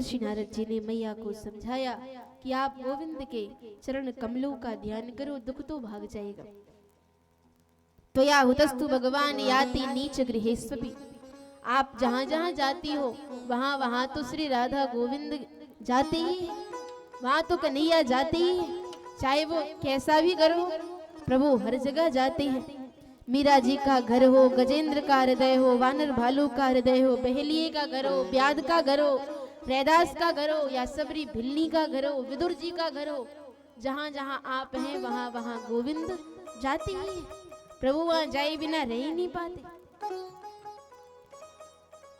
देवर्षि नारद जी ने मैया को समझाया कि आप गोविंद के चरण कमलों का ध्यान करो, दुख तो भाग जाएगा। तो या हुतस्तु भगवान याति नीच गृहेस्वपि, आप जहां जहां जाती हो वहां वहां तो श्री राधा गोविंद जाते ही है, वहां तो कन्हैया जाते ही है। चाहे वो कैसा भी घर हो, प्रभु हर जगह जाते हैं। मीरा जी का घर हो, गजेंद्र का हृदय हो, वानर भालू का हृदय हो, बहेलिए का घर हो, ब्याद का घर हो, रैदास का घर हो, या सबरी भिल्ली का घर हो, विदुर जी का घर हो, जहां जहां आप हैं वहां वहां गोविंद जाते ही हैं। प्रभु वहां जाए बिना रह ही नहीं पाते।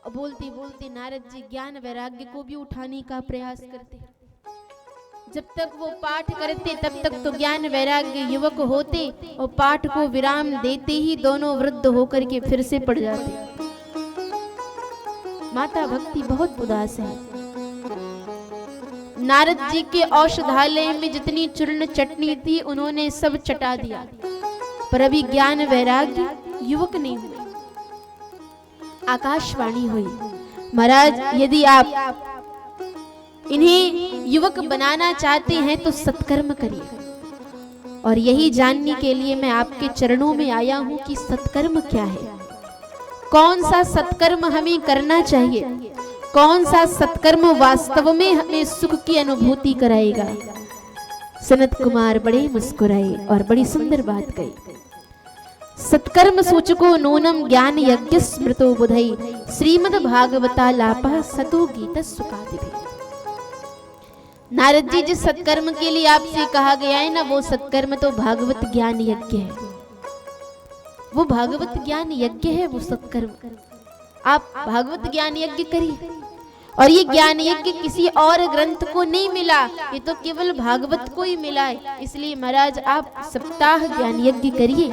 और बोलते बोलते नारद जी ज्ञान वैराग्य को भी उठाने का प्रयास करते। जब तक वो पाठ करते तब तक तो ज्ञान वैराग्य युवक होते, और पाठ को विराम देते ही दोनों वृद्ध होकर के फिर से पड़ जाते। माता भक्ति बहुत उदास है। नारद जी के औषधालय में जितनी चूर्ण चटनी थी उन्होंने सब चटा दिया, पर अभी ज्ञान वैराग्य युवक नहीं हुए। आकाशवाणी हुई, महाराज यदि आप इन्हें युवक बनाना चाहते हैं तो सत्कर्म करिए। और यही जानने के लिए मैं आपके चरणों में आया हूं कि सत्कर्म क्या है, कौन सा सत्कर्म हमें करना चाहिए, कौन सा सत्कर्म वास्तव में हमें सुख की अनुभूति कराएगा। सनत कुमार बड़े मुस्कुराए और बड़ी सुंदर बात कही। सत्कर्म सूचको नूनम ज्ञान यज्ञ स्मृतो बुधई, श्रीमद् भागवता लापः सतो गीत सुखादिभिः। नारद जी जिस सत्कर्म के लिए आपसे कहा गया है ना, वो सत्कर्म तो भागवत ज्ञान यज्ञ है। वो भागवत ज्ञान यज्ञ है वो सत्कर्म। आप भागवत ज्ञान यज्ञ करिए। और ये ज्ञान यज्ञ किसी और ग्रंथ को नहीं मिला, ये तो केवल भागवत को ही मिला है। इसलिए महाराज आप सप्ताह ज्ञान यज्ञ करिए।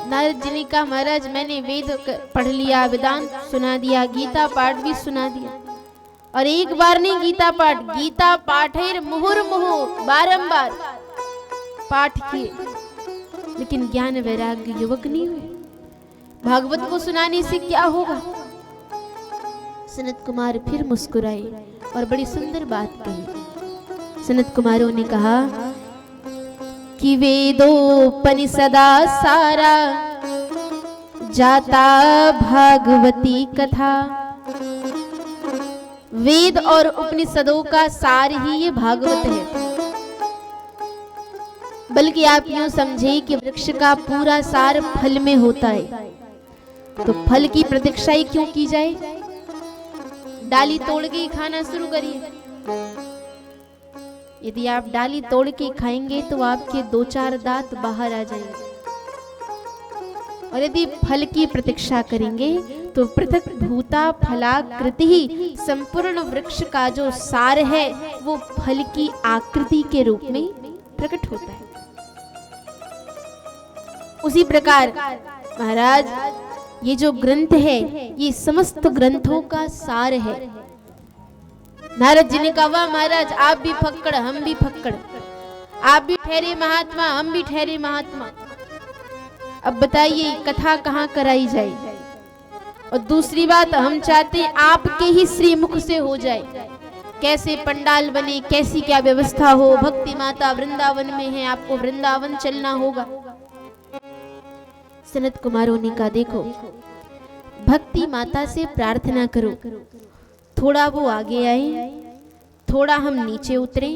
नारद जी ने कहा महाराज मैंने वेद पढ़ लिया, वेदांत सुना दिया, गीता पाठ भी सुना दिया, और एक बार नहीं गीता पाठ है मुहुर्मुहु बारंबार पाठ किए, लेकिन ज्ञान वैराग्य युवक नहीं हुए। भागवत को सुनाने से क्या होगा। सनत कुमार फिर मुस्कुराए और बड़ी सुंदर बात कही। सनत कुमारों ने कहा कि वेदोपनिषदा सारा जाता भागवती कथा। वेद और उपनिषदों का सार ही ये भागवत है। बल्कि आप यूं समझे कि वृक्ष का पूरा सार फल में होता है, तो फल की प्रतीक्षा ही क्यों की जाए। डाली तोड़ के खाना शुरू करिए। यदि आप डाली तोड़ के खाएंगे तो आपके 2-4 दांत बाहर आ जाएंगे, और यदि फल की प्रतीक्षा करेंगे तो पृथक भूता फलाकृति ही संपूर्ण वृक्ष का जो सार है वो फल की आकृति के रूप में प्रकट होता है। उसी प्रकार महाराज ये जो ग्रंथ है ये समस्त ग्रंथों का सार है। नारद जी ने कहा वाह महाराज आप भी फक्कड़ हम भी फक्कड़, आप भी ठहरे महात्मा हम भी ठहरे महात्मा। अब बताइए कथा कहाँ कराई जाए। और दूसरी बात हम चाहते हैं आपके ही श्रीमुख से हो जाए। कैसे पंडाल बने, कैसी क्या व्यवस्था हो। भक्ति माता वृंदावन में है, आपको वृंदावन चलना होगा। सनत कुमारों ने कहा देखो भक्ति माता से प्रार्थना करो, थोड़ा वो आगे आए, थोड़ा हम नीचे उतरे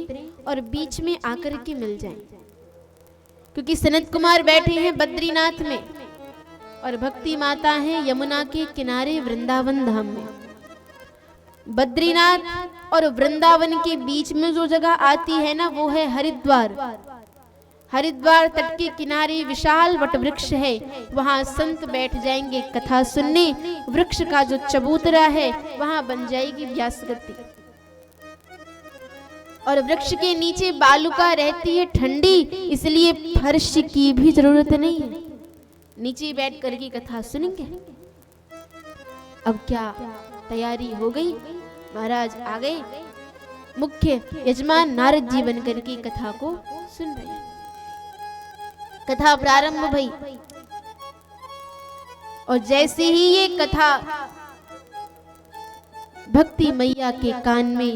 और बीच में आकर के मिल जाएं। क्योंकि सनत कुमार बैठे हैं बद्रीनाथ में और भक्ति माता है यमुना के किनारे वृंदावन धाम में। बद्रीनाथ और वृंदावन के बीच में जो जगह आती है ना वो है हरिद्वार। हरिद्वार तट के किनारे विशाल वट वृक्ष है, वहां संत बैठ जाएंगे कथा सुनने। वृक्ष का जो चबूतरा है वहां बन जाएगी व्यासगति, और वृक्ष के नीचे बालुका रहती है ठंडी, इसलिए फर्श की भी जरूरत नहीं है, नीचे बैठ कर की कथा सुनेंगे। अब क्या तैयारी हो गई, महाराज आ गए, मुख्य यजमान नारद जी बनकर की कथा को सुन रहे हैं। कथा प्रारंभ भई और जैसे ही ये कथा भक्ति मैया के कान में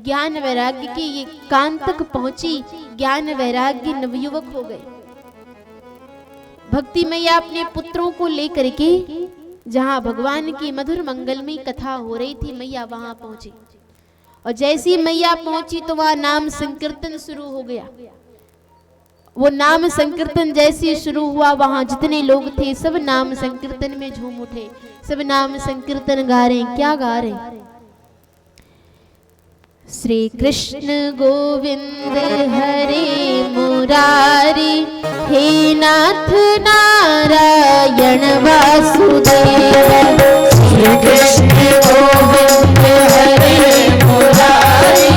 ज्ञान वैराग्य के ये कान तक पहुंची, ज्ञान वैराग्य नवयुवक हो गए। भक्ति मैया अपने पुत्रों को लेकर के जहां भगवान की मधुर मंगलमयी कथा हो रही थी, मैया वहां पहुंची। और जैसी मैया पहुंची तो वह नाम संकीर्तन शुरू हो गया। वो नाम संकीर्तन जैसे शुरू हुआ, वहां जितने लोग थे सब नाम संकीर्तन में झूम उठे, सब नाम संकीर्तन गा रहे हैं। क्या गा रहे हैं? श्री कृष्ण गोविंद हरे मुरारी, हे नाथ नारायण वासुदेव। श्री कृष्ण गोविंद हरे मुरारी,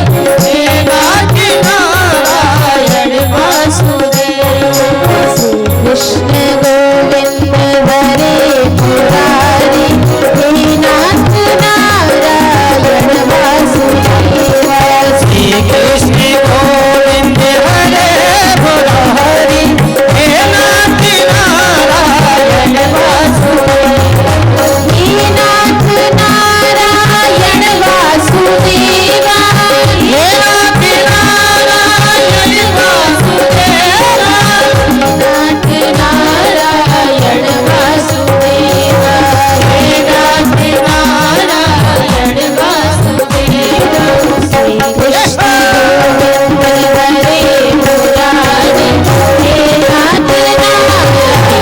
हे नाथ नारायण वासुदेव। श्री कृष्ण गोविंद हरे मुरारी, हे नाथ नारायण वासुदेव। श्री कृष्ण गोविंद हरे मुरारी, हे नाथ नारायण वासुदेव। हे नाथ नारायण वासुदेव, हे नाथ नारायण वासुदेव। नाथ नारायण वासुदेव, हे नाथ नारायण वासुदेव। श्री कृष्ण गोविंद हरे मुरारी, हे नाथ नारायण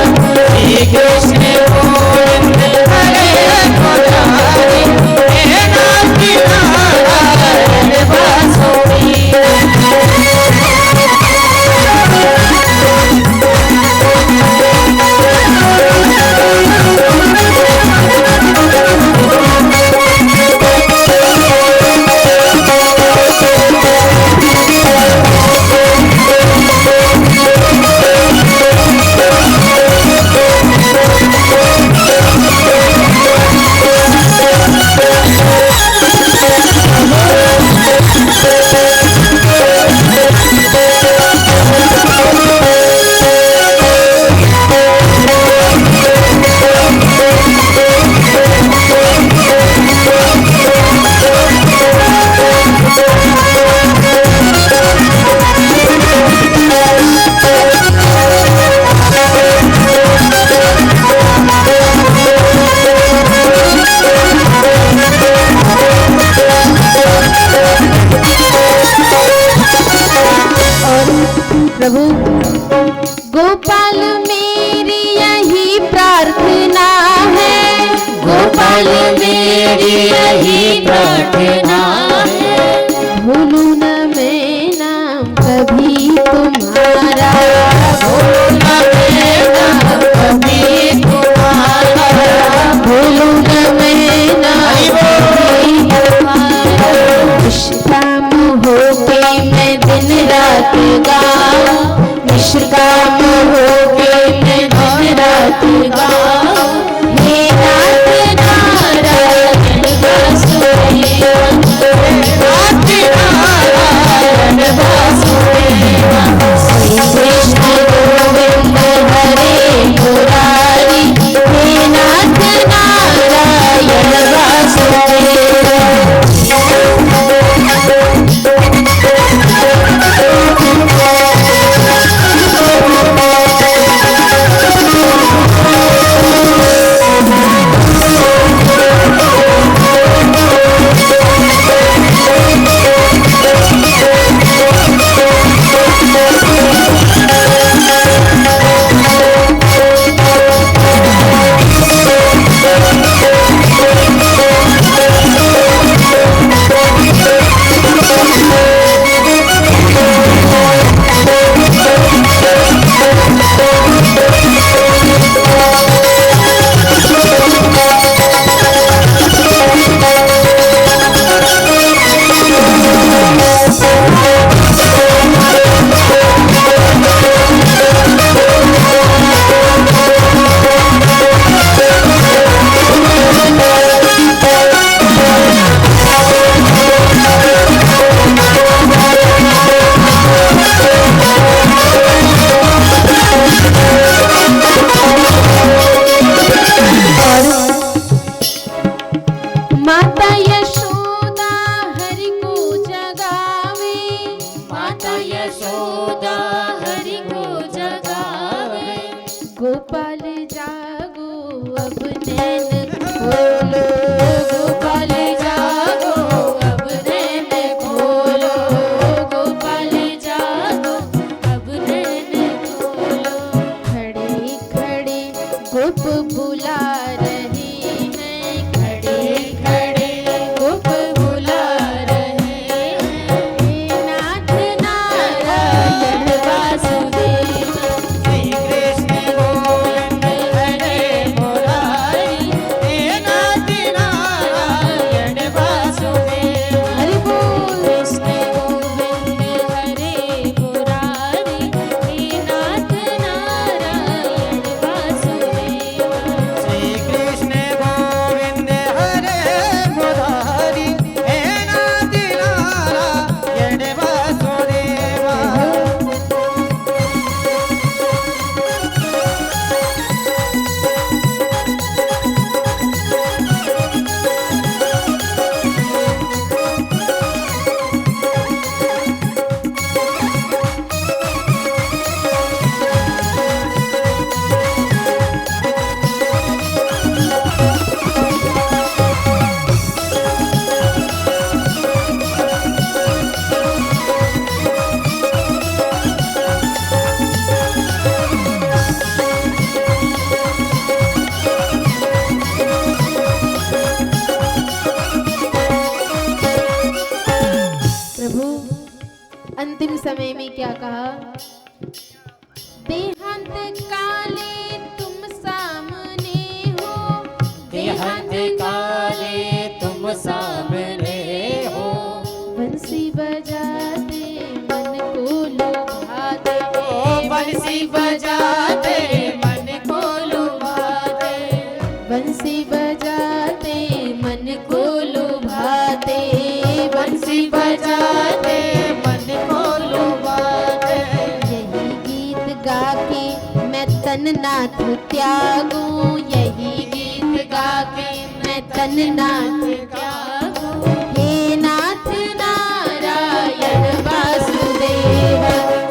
वासुदेव। श्री कृष्ण गोविंद हरे मुरारी, हे नाथ नारायण वासुदेव। प्रभु गोपाल मेरी यही प्रार्थना है, गोपाल मेरी यही प्रार्थना है। भूलू न मैं नाम कभी तुम्हारा, भूलू न मैं नाम कभी तुम्हारा। भूलू न मैं नाम कभी तुम्हारा। निष्काम होके मैं दिन रात गाऊं, निष्काम होके मैं दिन रात गाऊं। हे नाथ नारायण वासुदेव, नाथ नारायण वासुदेव। श्री कृष्ण गोविंद हरे मुरारी, हे नाथ नारायण वासुदेव। यशोदा हरि को जगावे। गोपाल जागो अब नैन खोलो, गोपाल जागो अब नैन खोलो, गोपाल जागो अब नैन खोलो। खड़े खड़े गोप बुला रहे हैं, खड़े खड़े गोप बुला रहे हैं। हे नाथ नारायण वासुदेव, श्री कृष्ण गोविंद हरे मुरारी, हे नाथ नारायण वासुदेव। हरि बोल। कृष्ण गोविंद हरे मुरारी, हे नाथ नारायण वासुदेव। श्री कृष्ण गोविंद हरे मुरारी, हे नाथ नारायण वासुदेव। प्रभु अंतिम समय में क्या कहा? देहांत काले तुम सामने हो, देहांत काले तुम सामने हो। बंसी बजाते मन को लुभाते, बंसी बजाते मन को लुभाते। बंसी बजाते मन को लुभाते, बंसी बजाते मन को लुभाते। यही गीत गा के मैं तन नाथ त्यागूं, यही गीत गा के मैं तन नाथ त्यागूं। हे नाथ नारायण वासुदेव,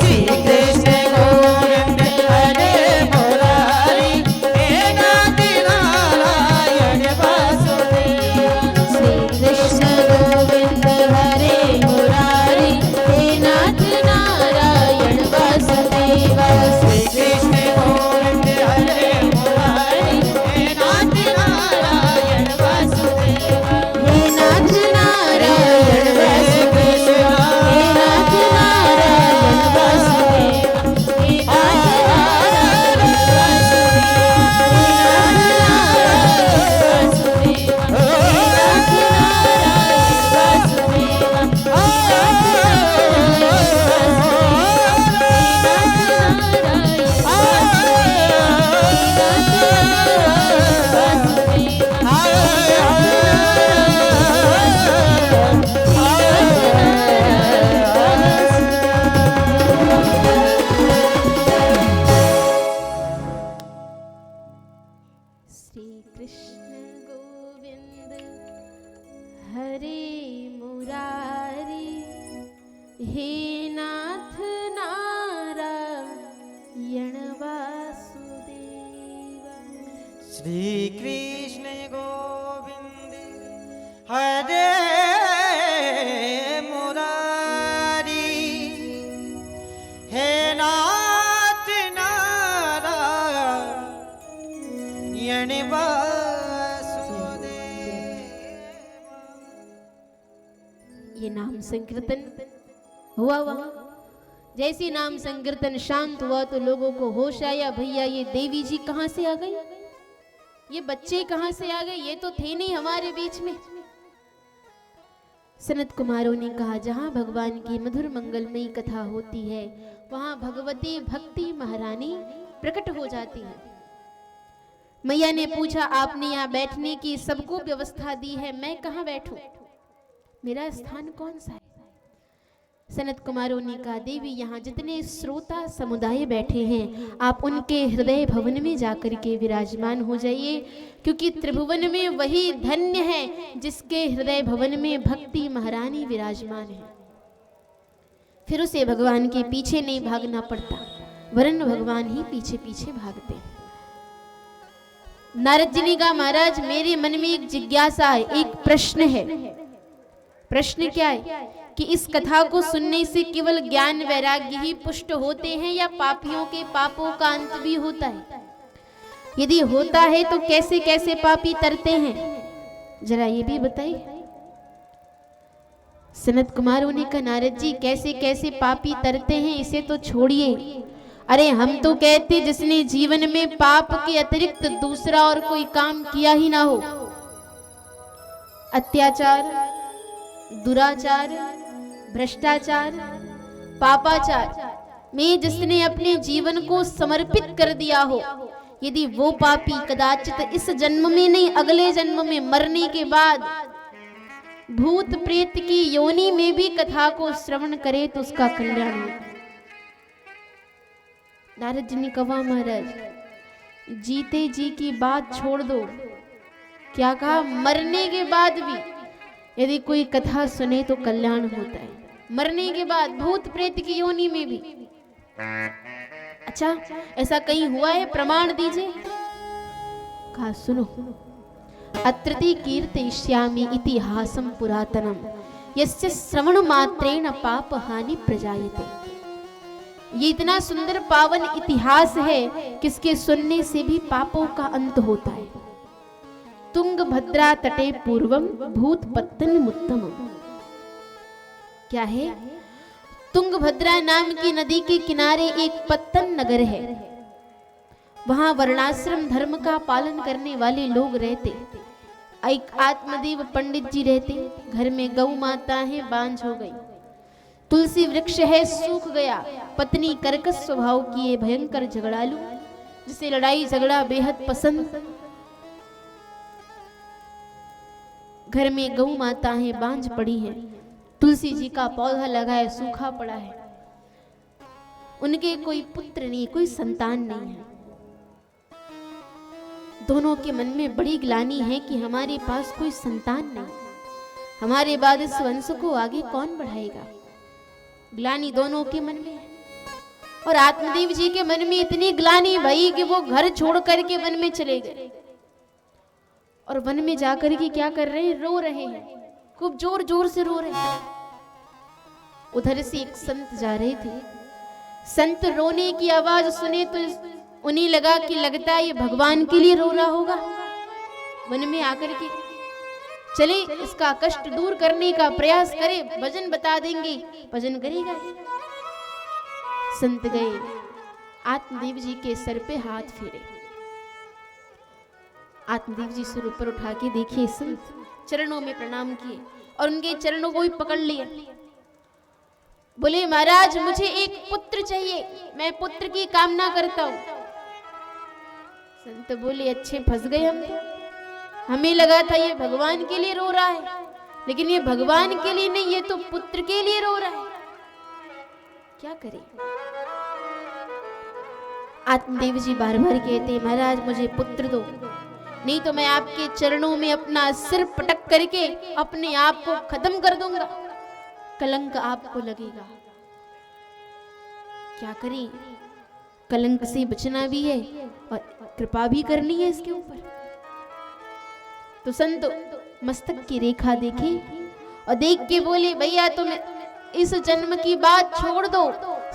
श्री कृष्ण गोविंद हरे मुरारी, हे नाथ नारायण वासुदेव। श्री कृष्ण गोविंद हरे मुरारी, हे नाथ नारायण वासुदेव। श्री कृष्ण गोविंद हरे मुरारी, हे नाथ नारायण वासुदेव। हे नाथ नारायण वासुदेव, हे नाथ नारायण वासुदेव, हे नाथ श्री कृष्ण गोविंद हरे मुरारी, हे नाथ नारायण वासुदेव। श्री कृष्ण गोविंद हरे मुरारी, हे नाथ नारायण वासुदेव। ये नाम संकीर्तन हुआ वहां। जैसे नाम संकीर्तन शांत हुआ तो लोगों को होश आया, भैया ये देवी जी कहां से आ गई, ये बच्चे कहां से आ गए, ये तो थे नहीं हमारे बीच में। सनत कुमारों ने कहा, जहां भगवान की मधुर मंगलमयी कथा होती है वहां भगवती भक्ति महारानी प्रकट हो जाती है। मैया ने पूछा, आपने यहाँ बैठने की सबको व्यवस्था दी है, मैं कहाँ बैठूं, मेरा स्थान कौन सा है? सनत कुमारों ने कहा, देवी यहाँ जितने श्रोता समुदाय बैठे हैं आप उनके हृदय भवन में जाकर के विराजमान हो जाइए, क्योंकि त्रिभुवन में वही धन्य है जिसके हृदय भवन में भक्ति महारानी विराजमान है। फिर उसे भगवान के पीछे नहीं भागना पड़ता, वरन भगवान ही पीछे पीछे भागते हैं। नारद जी ने कहा, महाराज मेरे मन में एक जिज्ञासा है, एक प्रश्न है। प्रश्न क्या है कि इस कथा को सुनने से केवल ज्ञान वैराग्य ही पुष्ट होते हैं या पापियों के पापों का अंत भी होता है? यदि होता है तो कैसे कैसे पापी तरते हैं, जरा ये भी बताइए। सनत कुमारों ने कहा, नारद जी कैसे कैसे पापी तरते हैं इसे तो छोड़िए, अरे हम तो कहते जिसने जीवन में पाप के अतिरिक्त दूसरा और कोई काम किया ही ना हो, अत्याचार, दुराचार, भ्रष्टाचार, पापाचार में जिसने अपने जीवन को समर्पित कर दिया हो, यदि वो पापी कदाचित इस जन्म में नहीं अगले जन्म में मरने के बाद भूत प्रेत की योनि में भी कथा को श्रवण करे तो उसका कल्याण हो। नारद जी ने कहा, महाराज जीते जी की बात छोड़ दो, क्या कहा, मरने के बाद भी यदि कोई कथा सुने तो कल्याण होता है, मरने के बाद भूत प्रेत की योनि में भी। अच्छा ऐसा कहीं हुआ है, प्रमाण दीजिए। कहा सुनो, अत्रति कीर्तयिष्यामि इतिहासं पुरातनम यस्य श्रवण मात्रेण पाप हानि प्रजायते। ये इतना सुंदर पावन इतिहास है किसके सुनने से भी पापों का अंत होता है। तुंगभद्रा तटे पूर्वम भूत पत्तनमुत्तमम्। क्या है? तुंगभद्रा नाम की नदी के किनारे एक पत्तन नगर है। वहां वर्णाश्रम धर्म का पालन करने वाले लोग रहते। एक आत्मदेव पंडित जी रहते। घर में गौ माता है, बांझ हो गई। तुलसी वृक्ष है, सूख गया। पत्नी कर्कश स्वभाव की है, भयंकर झगड़ालू, जिसे लड़ाई झगड़ा बेहद पसंद। घर में गौ माता है, बांझ पड़ी है। तुलसी जी का पौधा लगा है, सूखा पड़ा है। उनके कोई पुत्र नहीं, कोई संतान नहीं है। दोनों के मन में बड़ी ग्लानि है कि हमारे पास कोई संतान नहीं, हमारे बाद इस वंश को आगे कौन बढ़ाएगा। ग्लानि दोनों के मन में है। और आत्मदेव जी के मन में इतनी ग्लानि भई कि वो घर छोड़ करके वन में चले गए। और वन में जाकर के क्या कर रहे हैं? रो रहे हैं, खूब जोर जोर से रो रहे हैं। उधर से एक संत जा रहे थे। संत रोने की आवाज सुने तो उन्हें लगा कि लगता है ये भगवान के लिए रो रहा होगा। वन में आकर के चले इसका कष्ट दूर करने का प्रयास करे, भजन बता देंगे, भजन करेगा। संत गए, आत्मदेव जी के सर पे हाथ फेरे। आत्मदेव जी सिर ऊपर उठा के देखिए, संत चरणों में प्रणाम किए और उनके चरणों को भी पकड़ लिया। बोले, महाराज मुझे एक पुत्र चाहिए, मैं पुत्र की कामना करता हूं। संत बोले, अच्छे फंस गए हम तो। हमें लगा था ये भगवान के लिए रो रहा है, लेकिन ये भगवान के लिए नहीं, ये तो पुत्र के लिए रो रहा है। क्या करें? आत्मदेव जी बार बार कहते, महाराज मुझे पुत्र दो, नहीं तो मैं आपके चरणों में अपना सिर पटक करके अपने आप को खत्म कर दूंगा, कलंक आपको लगेगा। क्या करें? कलंक से बचना भी है और कृपा भी करनी है इसके ऊपर। तो संत मस्तक की रेखा देखी और देख के बोले, भैया तुम इस जन्म की बात छोड़ दो,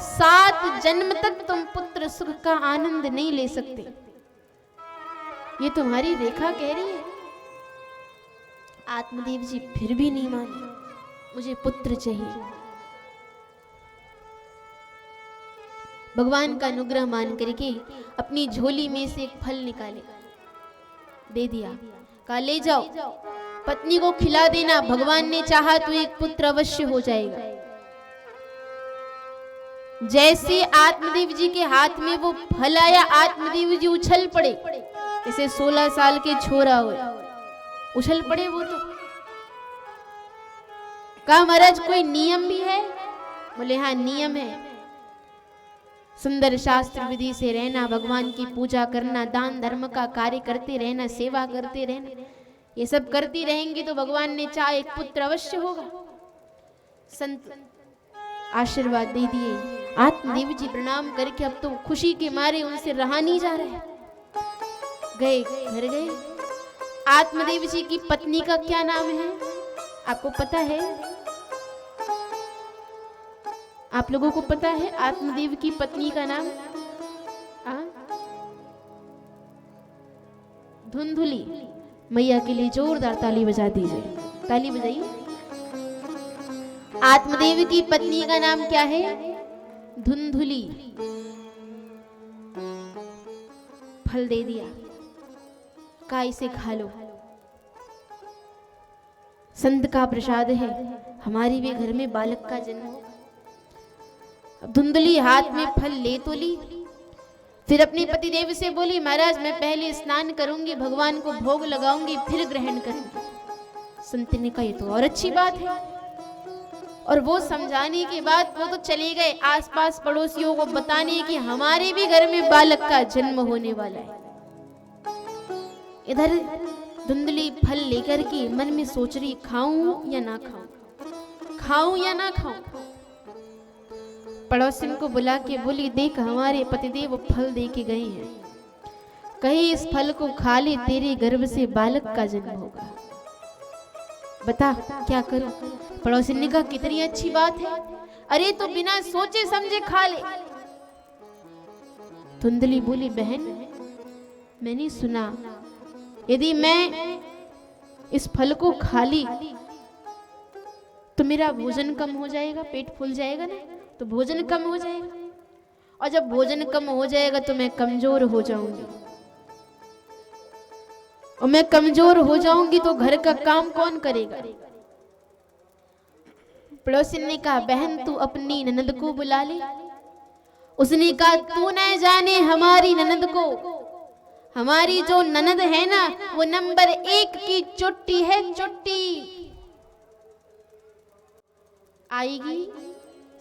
7 जन्म तक तुम पुत्र सुख का आनंद नहीं ले सकते। ये तुम्हारी रेखा कह रही है। आत्मदेव जी फिर भी नहीं माने, मुझे पुत्र चाहिए। भगवान का अनुग्रह मान करके अपनी झोली में से एक फल निकाले, दे दिया। कहा, ले जाओ, पत्नी को खिला देना, भगवान ने चाहा तो एक पुत्र अवश्य हो जाएगा। जैसे आत्मदेव जी के हाथ में वो फल आया, आत्मदेव जी उछल पड़े, जैसे 16 साल के छोरा हो, उछल पड़े वो तो। कहा, महाराज कोई नियम भी है? बोले, हाँ नियम है। सुंदर शास्त्र विधि से रहना, भगवान की पूजा करना, दान धर्म का कार्य करते रहना, सेवा करते रहना, ये सब करती रहेंगे तो भगवान ने चाहे एक पुत्र अवश्य होगा। संत आशीर्वाद दे दिए। आत्मदेव जी प्रणाम करके अब तो खुशी के मारे उनसे रहा नहीं जा रहा है। गए, घर गए। आत्मदेव जी की पत्नी का क्या नाम है आपको पता है? आप लोगों को पता है आत्मदेव की पत्नी का नाम? धुंधुली। मैया के लिए जोरदार ताली बजा दीजिए, ताली बजाइए। आत्मदेव की पत्नी का नाम क्या है? धुंधुली। फल दे दिया, का इसे खा लो, संत का प्रसाद है, हमारी भी घर में बालक का जन्म हो। धुंधली हाथ में फल ले तो ली, फिर अपने पतिदेव से बोली महाराज मैं पहले स्नान करूंगी, भगवान को भोग लगाऊंगी, फिर ग्रहण करूंगी। संत ने कहा ये तो और अच्छी बात है। और वो समझाने के बाद वो तो चले गए आसपास पड़ोसियों को बताने कि हमारे भी घर में बालक का जन्म होने वाला है। इधर धुंधली फल लेकर के मन में सोच रही खाऊं या ना खाऊं, खाऊं या ना खाऊं। पड़ोसिन को बुला के बोली देख हमारे पतिदेव फल दे के गए हैं, कहीं इस फल को खा ले तेरे गर्भ से बालक का जन्म होगा, बता क्या करूं। पड़ोसिन ने कहा कितनी अच्छी बात है, अरे तो बिना सोचे समझे खा ले। धुंधली बोली बहन मैंने सुना यदि मैं इस फल को खा ली तो मेरा भोजन कम हो जाएगा, पेट फूल जाएगा ना, तो भोजन कम हो जाएगा, और जब भोजन कम हो जाएगा तो मैं कमजोर हो जाऊंगी, और मैं कमजोर हो जाऊंगी तो घर का काम कौन करेगा। पड़ोसिन ने कहा बहन तू अपनी ननद को बुला ले। उसने कहा तू न जाने हमारी ननद को, हमारी जो ननद है ना वो नंबर 1 की चुट्टी है, चुट्टी। आएगी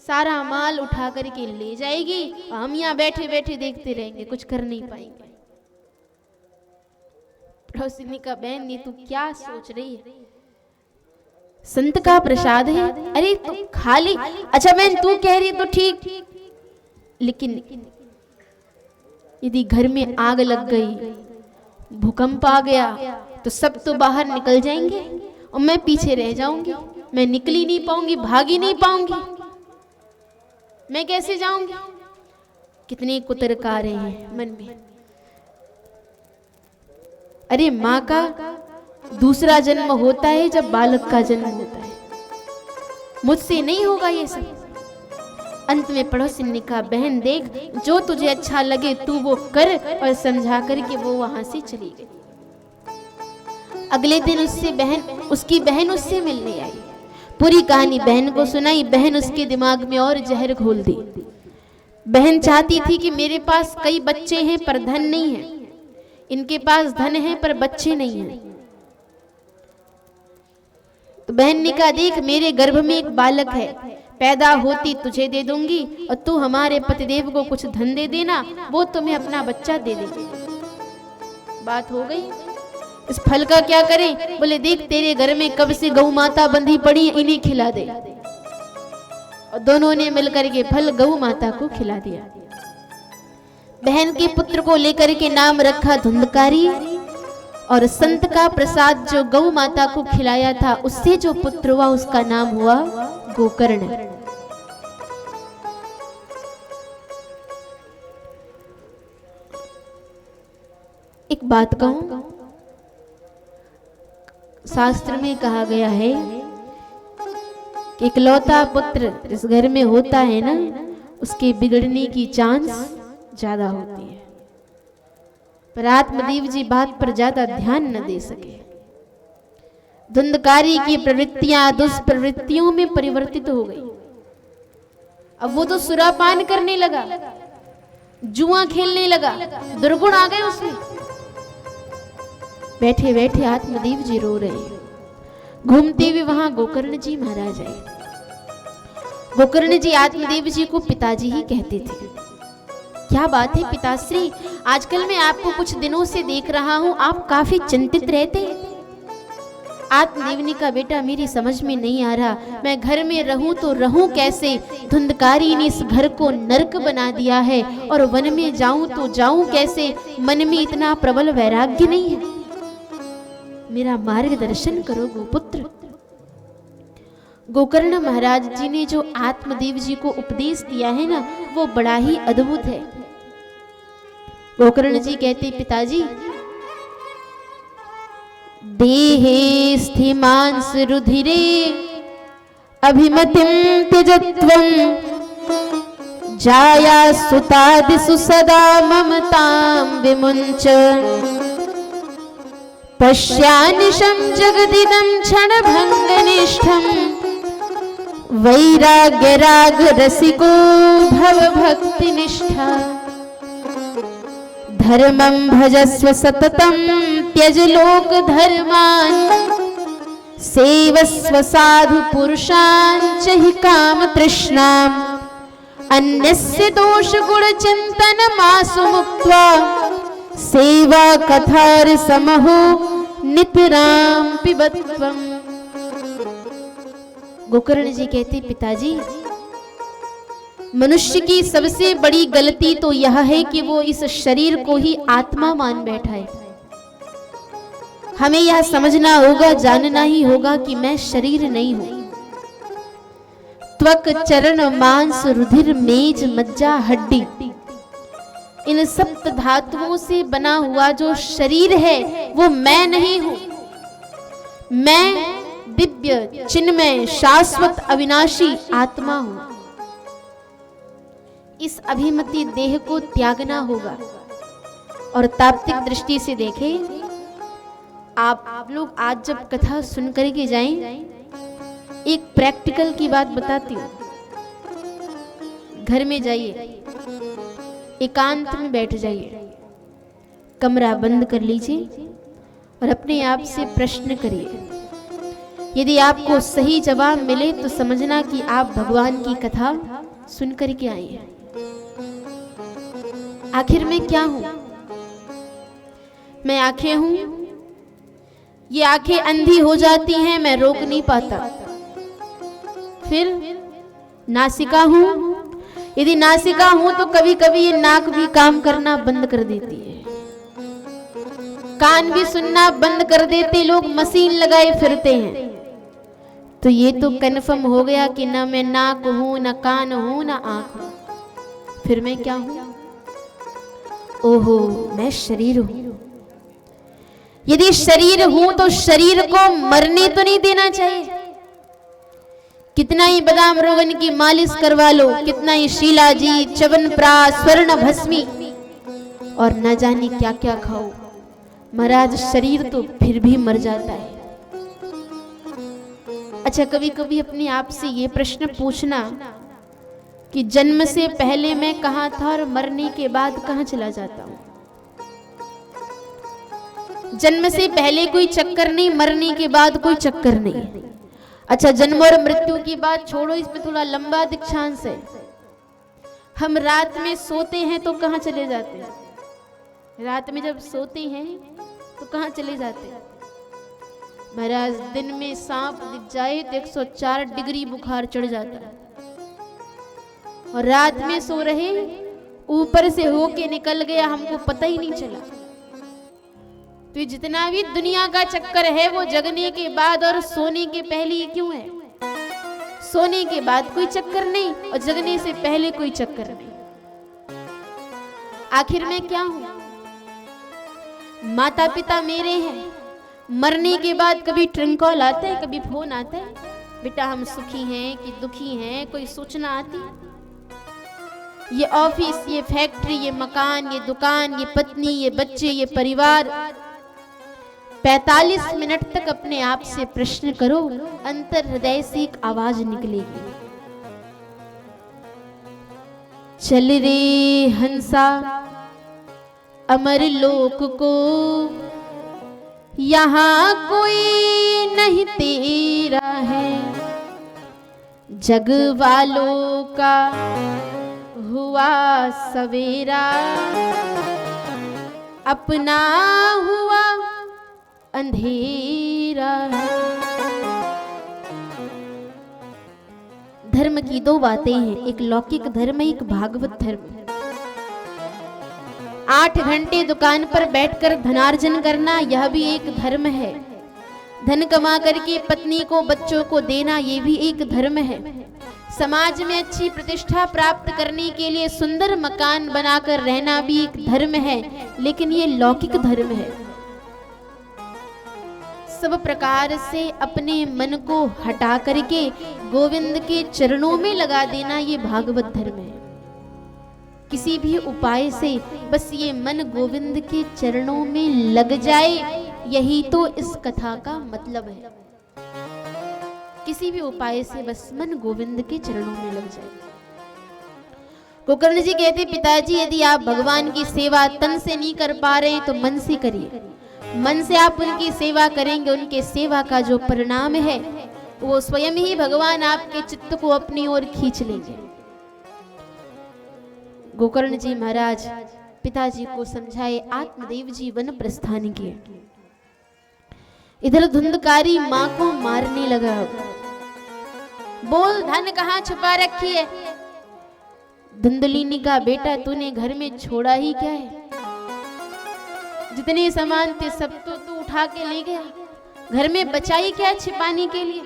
सारा माल उठा करके ले जाएगी, हम यहाँ बैठे बैठे देखते रहेंगे, कुछ कर नहीं पाएंगे। पड़ोसिनी का बहन ये तू क्या सोच रही है, संत का प्रसाद है, अरे तू खा ली। अच्छा बहन तू कह रही तो ठीक, लेकिन यदि घर में आग लग गई, भूकंप आ गया तो सब तो बाहर निकल जाएंगे और मैं पीछे रह जाऊंगी, मैं निकल ही नहीं पाऊंगी, भाग ही नहीं पाऊंगी, मैं कैसे जाऊंगी। कितने कुतर्क आ रहे हैं मन में। अरे माँ का दूसरा जन्म होता है जब बालक का जन्म होता है, मुझसे नहीं होगा ये सब। अंत में पड़ोसिन ने कहा बहन देख जो तुझे अच्छा लगे तू वो कर, और समझा करके वो वहां से चली गई। अगले दिन उसकी बहन उससे मिलने आई, पूरी कहानी बहन को सुनाई। बहन उसके दिमाग में और जहर घोल दी। बहन चाहती थी कि मेरे पास कई बच्चे हैं पर धन नहीं है, इनके पास धन है पर बच्चे नहीं हैं। तो बहन ने कहा देख मेरे गर्भ में एक बालक है, पैदा होती तुझे दे दूंगी और तू हमारे पतिदेव को कुछ धन दे देना, वो तुम्हें अपना बच्चा दे देगी। बात हो गई। इस फल का क्या करें? बोले देख तेरे घर में कब से गौ माता बंधी पड़ी, इन्हें खिला दे। और दोनों ने मिलकर के फल गौ माता को खिला दिया। बहन के पुत्र को लेकर के नाम रखा धुंधकारी, और संत का प्रसाद जो गौ माता को खिलाया था उससे जो पुत्र हुआ उसका नाम हुआ गोकर्ण। एक बात कहूं, शास्त्र में कहा गया है कि इकलौता पुत्र जिस घर में होता है ना उसके बिगड़ने की चांस ज्यादा होती है। पर आत्मदेव जी बात पर ज्यादा ध्यान न दे सके। धुंधकारी की प्रवृत्तियां दुष्प्रवृत्तियों में परिवर्तित हो गई। अब वो तो सुरापान करने लगा, जुआ खेलने लगा, दुर्गुण आ गए उसमें। बैठे बैठे आत्मदेव जी रो रहे। घूमते हुए वहां गोकर्ण जी महाराज आए। गोकर्ण जी आत्मदेव जी को पिताजी ही कहते थे। क्या बात है पिताश्री, आजकल मैं आपको कुछ दिनों से देख रहा हूं, आप काफी चिंतित रहते हैं, आत्मदेवनी का बेटा मेरी समझ में नहीं आ रहा, मैं घर में रहूं तो रहूं कैसे? धुंधकारी ने इस घर को नरक बना दिया है, और वन में जाऊं तो जाऊं कैसे? मन में इतना प्रबल वैराग्य नहीं है, मेरा मार्गदर्शन करो गोपुत्र। गोकर्ण महाराज जी ने जो आत्मदेव जी को उपदेश दिया है ना, वो बड़ा ही अद्भुत है। गोकर्ण जी कहते, पिताजी, देहे स्थिमांस रुधिरे अभिमतिं त्यजत्वं, जाया सुतादिषु सदा ममतां विमुञ्च, पश्यानिशं जगदिदं क्षणभङ्गनिष्ठं, वैराग्यरागरसिको भवभक्तिनिष्ठा, धर्मं भजस्व सततं त्यज लोकधर्मान्, सेवस्व साधु पुरुषान् च हि कामतृष्णाम्, अन्यस्य दोष गुण चिंतन मासु मुक्त्वा, सेवा कथार समहो नितराम पिबत्वम्। गोकर्ण जी कहते, पिताजी, मनुष्य की सबसे बड़ी गलती तो यह है कि वो इस शरीर को ही आत्मा मान बैठा है। हमें यह समझना होगा, जानना ही होगा कि मैं शरीर नहीं हूं। त्वक चरण मांस रुधिर मेज मज्जा हड्डी, इन सप्त धातुओं से बना हुआ जो शरीर है वो मैं नहीं हूं। मैं दिव्य चिन्मय शाश्वत अविनाशी आत्मा हूं। इस अभिमति देह को त्यागना होगा। और तात्विक दृष्टि से देखें, आप लोग आज जब कथा सुन करके जाएं, एक प्रैक्टिकल की बात बताती हूं। घर में जाइए, एकांत में बैठ जाइए, कमरा बंद कर लीजिए और अपने आप से प्रश्न करिए। यदि आपको सही जवाब मिले तो समझना कि आप भगवान की कथा सुन करके आए हैं। आखिर मैं क्या हूं? मैं आंखें हूं, ये आंखें अंधी हो जाती हैं, मैं रोक नहीं पाता। फिर नासिका हूं, यदि नासिका हूं तो कभी कभी ये नाक भी काम करना बंद कर देती है, कान भी सुनना बंद कर देते, लोग मशीन लगाए फिरते हैं। तो ये तो कन्फर्म हो गया कि ना मैं नाक हूं, ना कान हूं, ना आंख हूं। फिर मैं क्या हूं? ओहो, मैं शरीर हूं। यदि शरीर हूं तो शरीर को मरने तो नहीं देना चाहिए। कितना ही बादाम रोगन की मालिश करवा लो, कितना ही शीलाजी, च्यवनप्राश, स्वर्ण भस्मी और न जाने क्या क्या खाओ, महाराज शरीर तो फिर भी मर जाता है। अच्छा, कभी कभी अपने आप से ये प्रश्न पूछना कि जन्म से पहले मैं कहां था और मरने के बाद कहां चला जाता हूं। जन्म से पहले कोई चक्कर नहीं, मरने के बाद कोई चक्कर नहीं। अच्छा, जन्म और मृत्यु की बात छोड़ो, इसमें थोड़ा लंबा दीक्षांश है। हम रात में सोते हैं तो कहां चले जाते हैं? रात में जब सोते हैं तो कहां चले जाते हैं? महाराज, दिन में सांप दिख जाए तो 104 डिग्री बुखार चढ़ जाता है, और रात में सो रहे, ऊपर से होके निकल गया, हमको पता ही नहीं चला। तो जितना भी दुनिया का चक्कर है वो जगने के बाद और सोने के पहले ही क्यों है? सोने के बाद कोई चक्कर नहीं और जगने से पहले कोई चक्कर नहीं। आखिर मैं क्या हूं? माता पिता मेरे हैं, मरने के बाद कभी ट्रिंग कॉल आता है, कभी फोन आता है, बेटा हम सुखी हैं कि दुखी हैं, कोई सूचना आती? ये ऑफिस, ये फैक्ट्री, ये मकान, ये दुकान, ये पत्नी, ये बच्चे, ये परिवार। 45 मिनट तक अपने आप से प्रश्न करो, अंतर हृदय से एक आवाज निकलेगी, चल रे हंसा अमर लोक को, यहाँ कोई नहीं तेरा है, जग वालों का हुआ सवेरा, अपना हुआ अंधेरा। मेरा है। धर्म की दो बातें हैं, एक लौकिक धर्म, एक भागवत धर्म। 8 घंटे दुकान पर बैठकर धनार्जन करना, यह भी एक धर्म है। धन कमा करके पत्नी को बच्चों को देना, ये भी एक धर्म है। समाज में अच्छी प्रतिष्ठा प्राप्त करने के लिए सुंदर मकान बनाकर रहना भी एक धर्म है, लेकिन ये लौकिक धर्म है। सब प्रकार से अपने मन को हटा करके गोविंद के चरणों में लगा देना, ये भागवत धर्म है। किसी भी उपाय से बस ये मन गोविंद के चरणों में लग जाए, यही तो इस कथा का मतलब है। किसी भी उपाय से बस मन गोविंद के चरणों में लग जाए। गोकर्ण जी कहते, पिताजी यदि आप भगवान की सेवा तन से नहीं कर पा रहे हैं तो मन से करिए। मन से आप उनकी सेवा करेंगे, उनके सेवा का जो परिणाम है वो स्वयं ही भगवान आपके चित्त को अपनी ओर खींच लेंगे। गोकर्ण जी महाराज पिताजी को समझाए, आत्मदेव जी वन प्रस्थान किए। इधर धुंधकारी मां को मारने लगा। बोल, धन कहाँ छुपा रखी है? धुंधलिनी का बेटा, तूने घर में छोड़ा ही क्या है? जितने सामान थे सब तो तू उठा के ले गया, घर में बचाई क्या छिपाने के लिए?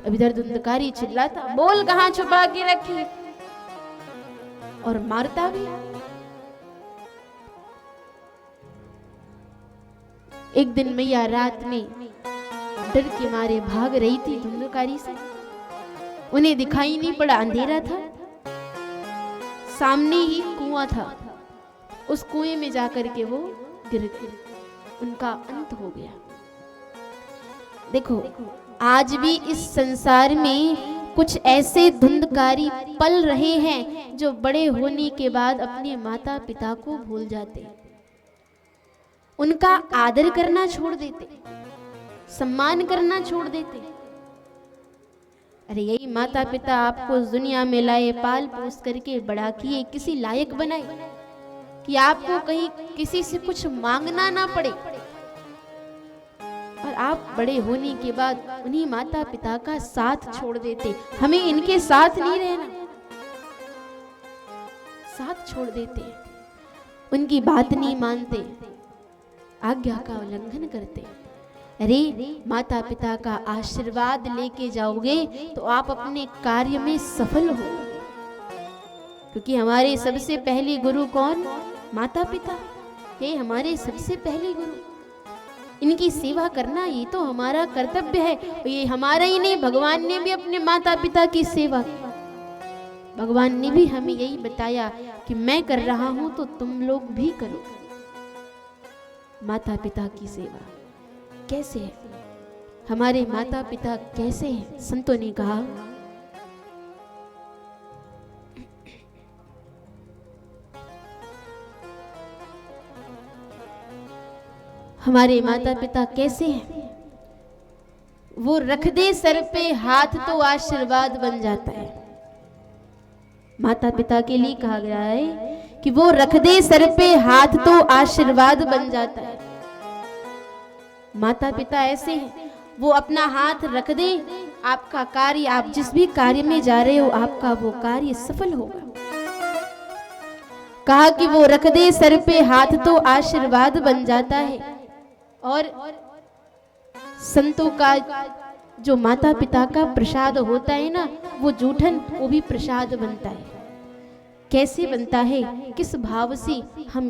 अब इधर धुंधकारी चिल्लाता, बोल कहाँ छुपा के रखी, और मारता भी। एक दिन मैया रात में डर के मारे भाग रही थी धुंधकारी से। उन्हें दिखाई नहीं पड़ा, अंधेरा था, सामने ही कुआं था। उस कुएं में जाकर के वो गिर गए, उनका अंत हो गया। देखो, आज भी इस संसार में कुछ ऐसे धुंधकारी पल रहे हैं जो बड़े होने के बाद अपने माता पिता को भूल जाते, उनका आदर करना छोड़ देते, सम्मान करना छोड़ देते। अरे यही माता पिता आपको इस दुनिया में लाए, पाल पोस करके बड़ा किए, किसी लायक बनाए कि आपको कहीं किसी से कुछ मांगना ना पड़े, और आप बड़े होने के बाद उन्हीं माता पिता का साथ छोड़ देते। हमें इनके साथ नहीं रहना, साथ छोड़ देते, उनकी बात नहीं मानते, आज्ञा का उल्लंघन करते। अरे माता पिता का आशीर्वाद लेके जाओगे तो आप अपने कार्य में सफल हो, क्योंकि हमारे सबसे पहले गुरु कौन? माता पिता। ये हमारे सबसे पहले गुरु, इनकी सेवा करना ये तो हमारा कर्तव्य है। ये हमारा ही नहीं, भगवान ने भी अपने माता पिता की सेवा की। भगवान ने भी हमें यही बताया कि मैं कर रहा हूं तो तुम लोग भी करो। माता पिता की सेवा कैसे है? हमारे माता पिता कैसे हैं? संतों ने कहा, हमारे माता पिता कैसे हैं? वो रख दे सर पे हाथ तो आशीर्वाद बन जाता है। माता पिता के लिए कहा गया है कि वो रख दे सर पे हाथ तो आशीर्वाद बन जाता है। माता पिता ऐसे हैं, वो अपना हाथ रख दे, आपका कार्य, आप जिस भी कार्य में जा रहे हो, आपका वो कार्य सफल होगा। कहा कि वो रख दे सर पे हाथ तो आशीर्वाद बन जाता है। और संतों का जो माता पिता का प्रसाद होता है ना, वो जूठन, वो भी प्रसाद बनता है। कैसे बनता है, किस भाव से, हम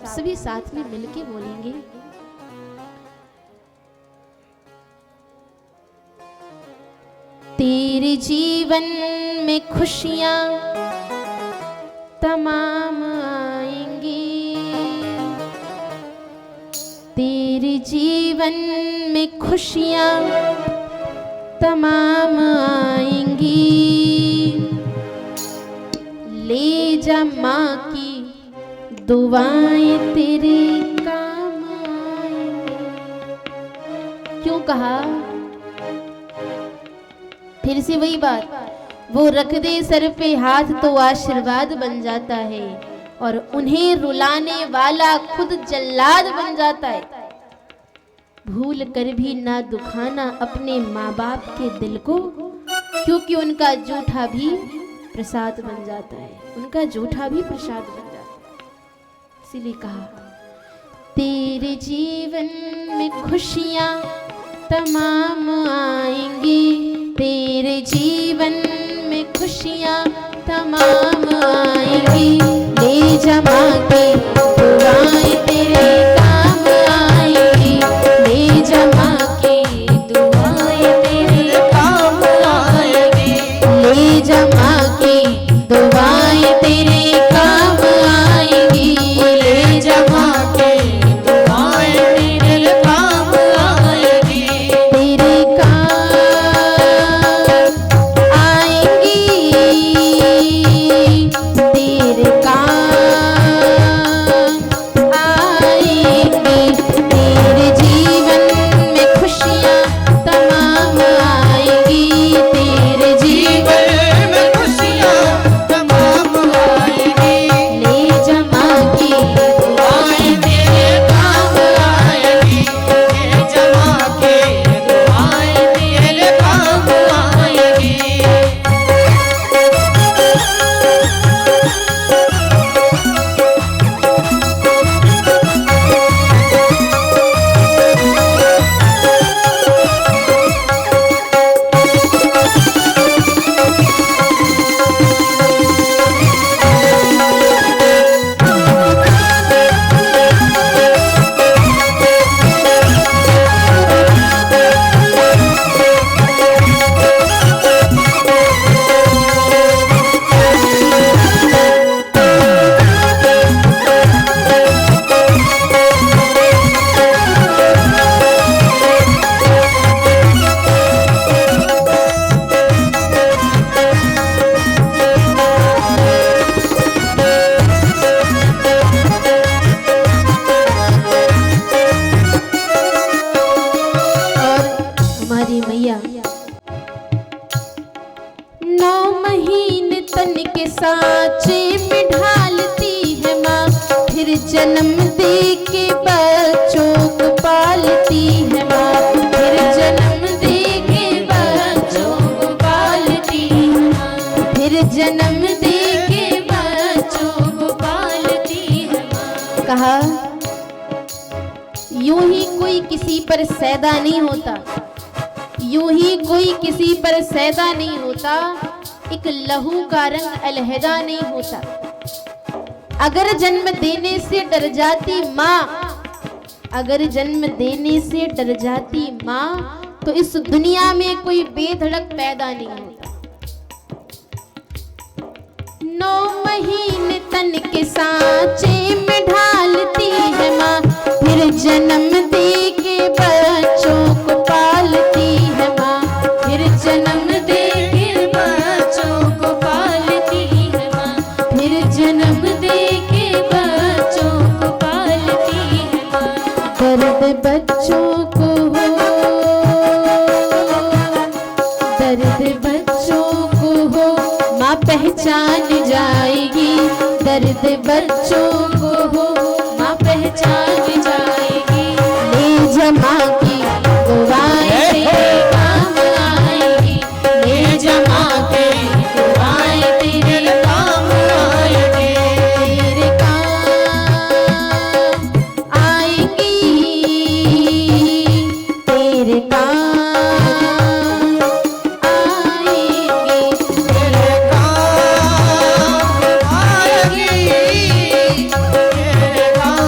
सभी साथ में मिलके बोलेंगे। तेरे जीवन में खुशियां तमाम आएंगी, तेरे जीवन में खुशियां तमाम आएंगी। ले जा माँ की दुआएं तेरे काम आएंगी। क्यों कहा? फिर से वही बात, वो रख दे सर पे हाथ तो आशीर्वाद बन जाता है। और उन्हें रुलाने वाला खुद जल्लाद बन जाता है। भूल कर भी ना दुखाना अपने माँ बाप के दिल को, क्योंकि उनका जूठा भी प्रसाद बन जाता है, उनका जूठा भी प्रसाद बन जाता है। इसीलिए कहा तेरे जीवन में खुशियाँ तमाम आएंगी, तेरे जीवन में खुशियाँ तमाम आएंगी, ले जा माँ की दुआएं तेरे काम आएंगी, ले जा माँ की दुआएं तेरे काम आएंगी, ले जा माँ की दुआएं तेरे काम आएंगी, ले जा माँ की दुआएं तेरे काम आएंगी, तेरे काम आएंगी, तेरे काम आएंगे, तेरे जीवन में खुशियाँ तमाम आएंगी, तेरे जीवन में खुशियाँ तमाम आएंगी, ले जा माँ की दुआएं तेरे काम आएंगी, ले जा माँ की दुआएं तेरे काम आएंगी। हमारी मैया 9 महीने तन के सांचे में ढालती है माँ, फिर जन्म दे के बच्चों को पालती है माँ, फिर जन्म दे के बच्चों को पालती है माँ, फिर जन्म दे के बच्चों को पालती है माँ। कहा यूं ही कोई किसी पर सैदा नहीं होता, यूं ही कोई किसी पर सैदा नहीं होता, एक लहू का रंग अलहदा नहीं होता। अगर जन्म देने से डर जाती माँ, अगर जन्म देने से डर जाती माँ, तो इस दुनिया में कोई बेधड़क पैदा नहीं होता। 9 महीने तन के सांचे में ढालती है माँ, फिर जन्म दे के बच्चों को पालती है माँ, फिर जन्म दे के बच्चों को पालती है माँ, फिर जन्म दे के बच्चों को पालती है माँ। दर्द बच्चों को हो, दर्द बच्चों को हो, माँ पहचान जाएगी, दर्द बच्चों को हो, माँ पहचान जाएगी, ले जा माँ की दुआएं तेरे काम आएगी, ले जा माँ की दुआएं तेरे काम आएगी, तेरे काम आएंगी, तेरे काम आएंगे, तेरे काम आएंगी, तेरे काम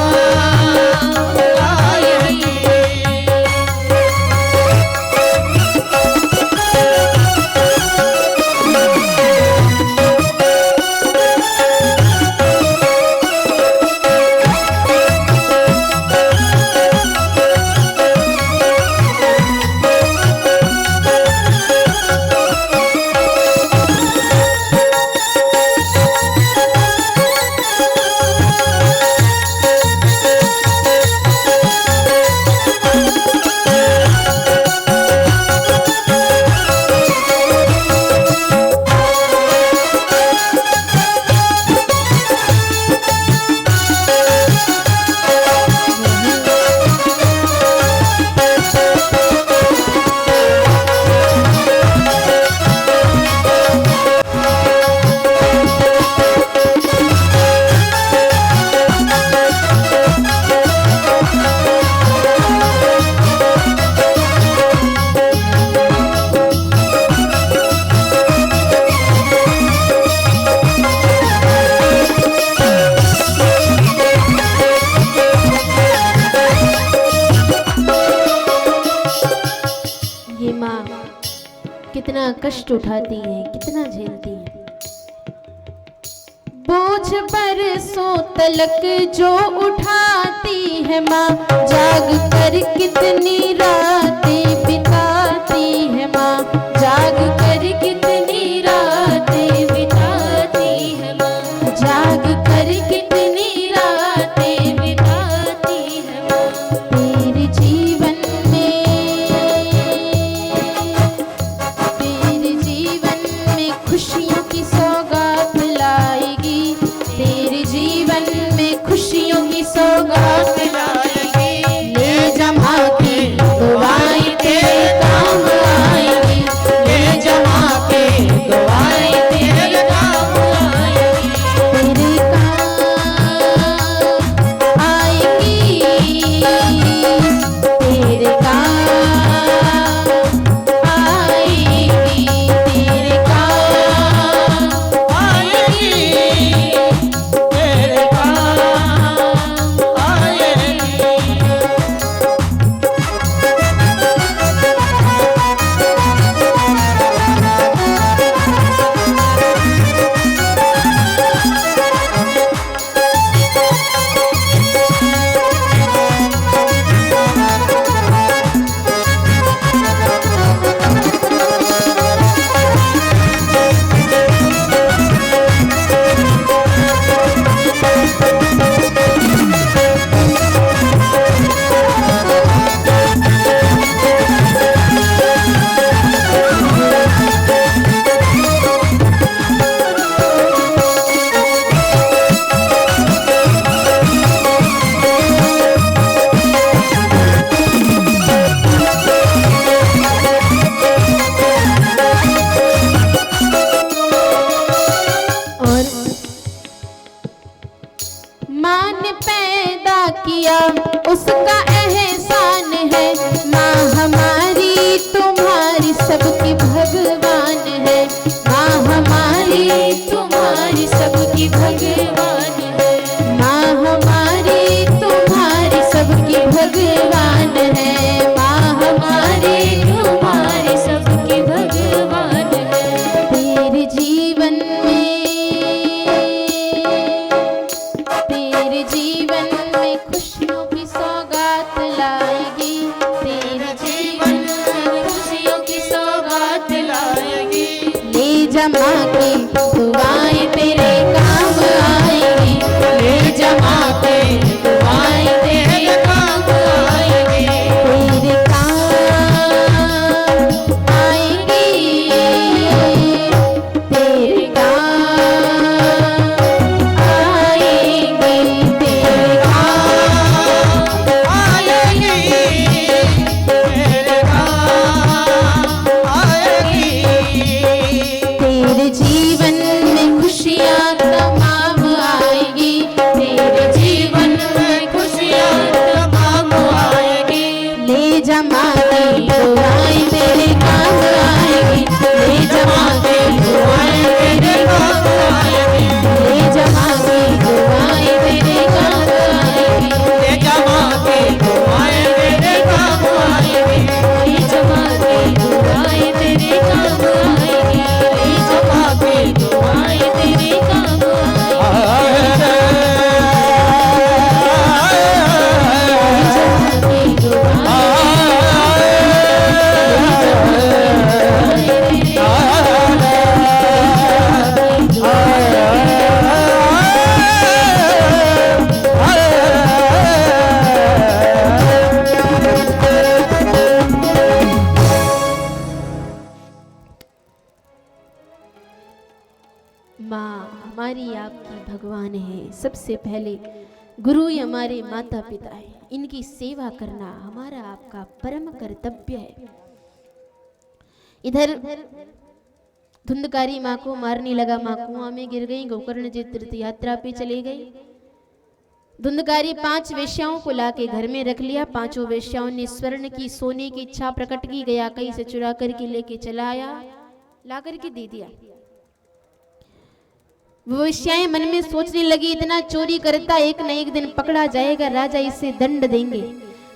कष्ट उठाती हैं, कितना झेलती हैं। बोझ बरसों तलक जो उठाती है माँ, जाग कर कितनी रातें बिताती है माँ, जाग कर कितनी रातें बिताती है माँ, जाग कर कितनी रातें बिताती है माँ। तेरे जीवन में खुशियों की सौगात लाएगी, तेरे जीवन में खुशियों की सौगात लाएगी। ले जा माँ की दुआएं तेरे काम आएगी, ले जा माँ की दुआएं तेरे काम आएगी, तेरे काम आएगी, तेरे काम आएगी, तेरे काम आएगी, तेरे काम आएगी। माँ ने पैदा किया उसका एहसान है, माँ हमारी तुम्हारी सबकी भगवान है, माँ हमारी तुम्हारी सबकी भगवान है, माँ हमारी तुम्हारी सबकी भगवान है, माँ हमारी तुम्हारी सबकी भगवान है। तेरे जीवन में खुशियों की सौगात लाएगी, तेरे जीवन में खुशियों की सौगात लाएगी। ले जा माँ की दुआएं तेरे काम आएगी, ले जा माँ की दुआएं तेरे काम आएगी, तेरे काम आएगी, तेरे काम आएगी, तेरे तेरे जीवन में खुशियाँ तमाम आएगी, तेरे जीवन में खुशियाँ तमाम आएगी। ले जा माँ की दुआएं तेरे काम आएगी, ले जा माँ की दुआएं तेरे काम आएगी, ले जा माँ की दुआएं तेरे काम आएगी, ले जा माँ की दुआएं तेरे काम आएगी, ले जा माँ की दुआएं तेरे काम आएगी, ले जा माँ की दुआएं तेरे काम माँ हमारी आपकी भगवान है। सबसे पहले गुरु ही हमारे माता पिता है, इनकी सेवा करना हमारा आपका परम कर्तव्य है। इधर धुंधकारी माँ को मारने लगा, माँ कुआं में गिर गई, गोकर्ण जी तीर्थ यात्रा पे चले गए। धुंधकारी 5 वेश्याओं को लाके घर में रख लिया। 5 वेश्याओं ने स्वर्ण की सोने की इच्छा प्रकट की, गया कहीं से चुरा करके लेके चला आया, ला करके दे दिया। वो वेश्याएं मन में सोचने लगी, इतना चोरी करता एक न एक दिन पकड़ा जाएगा, राजा इसे दंड देंगे,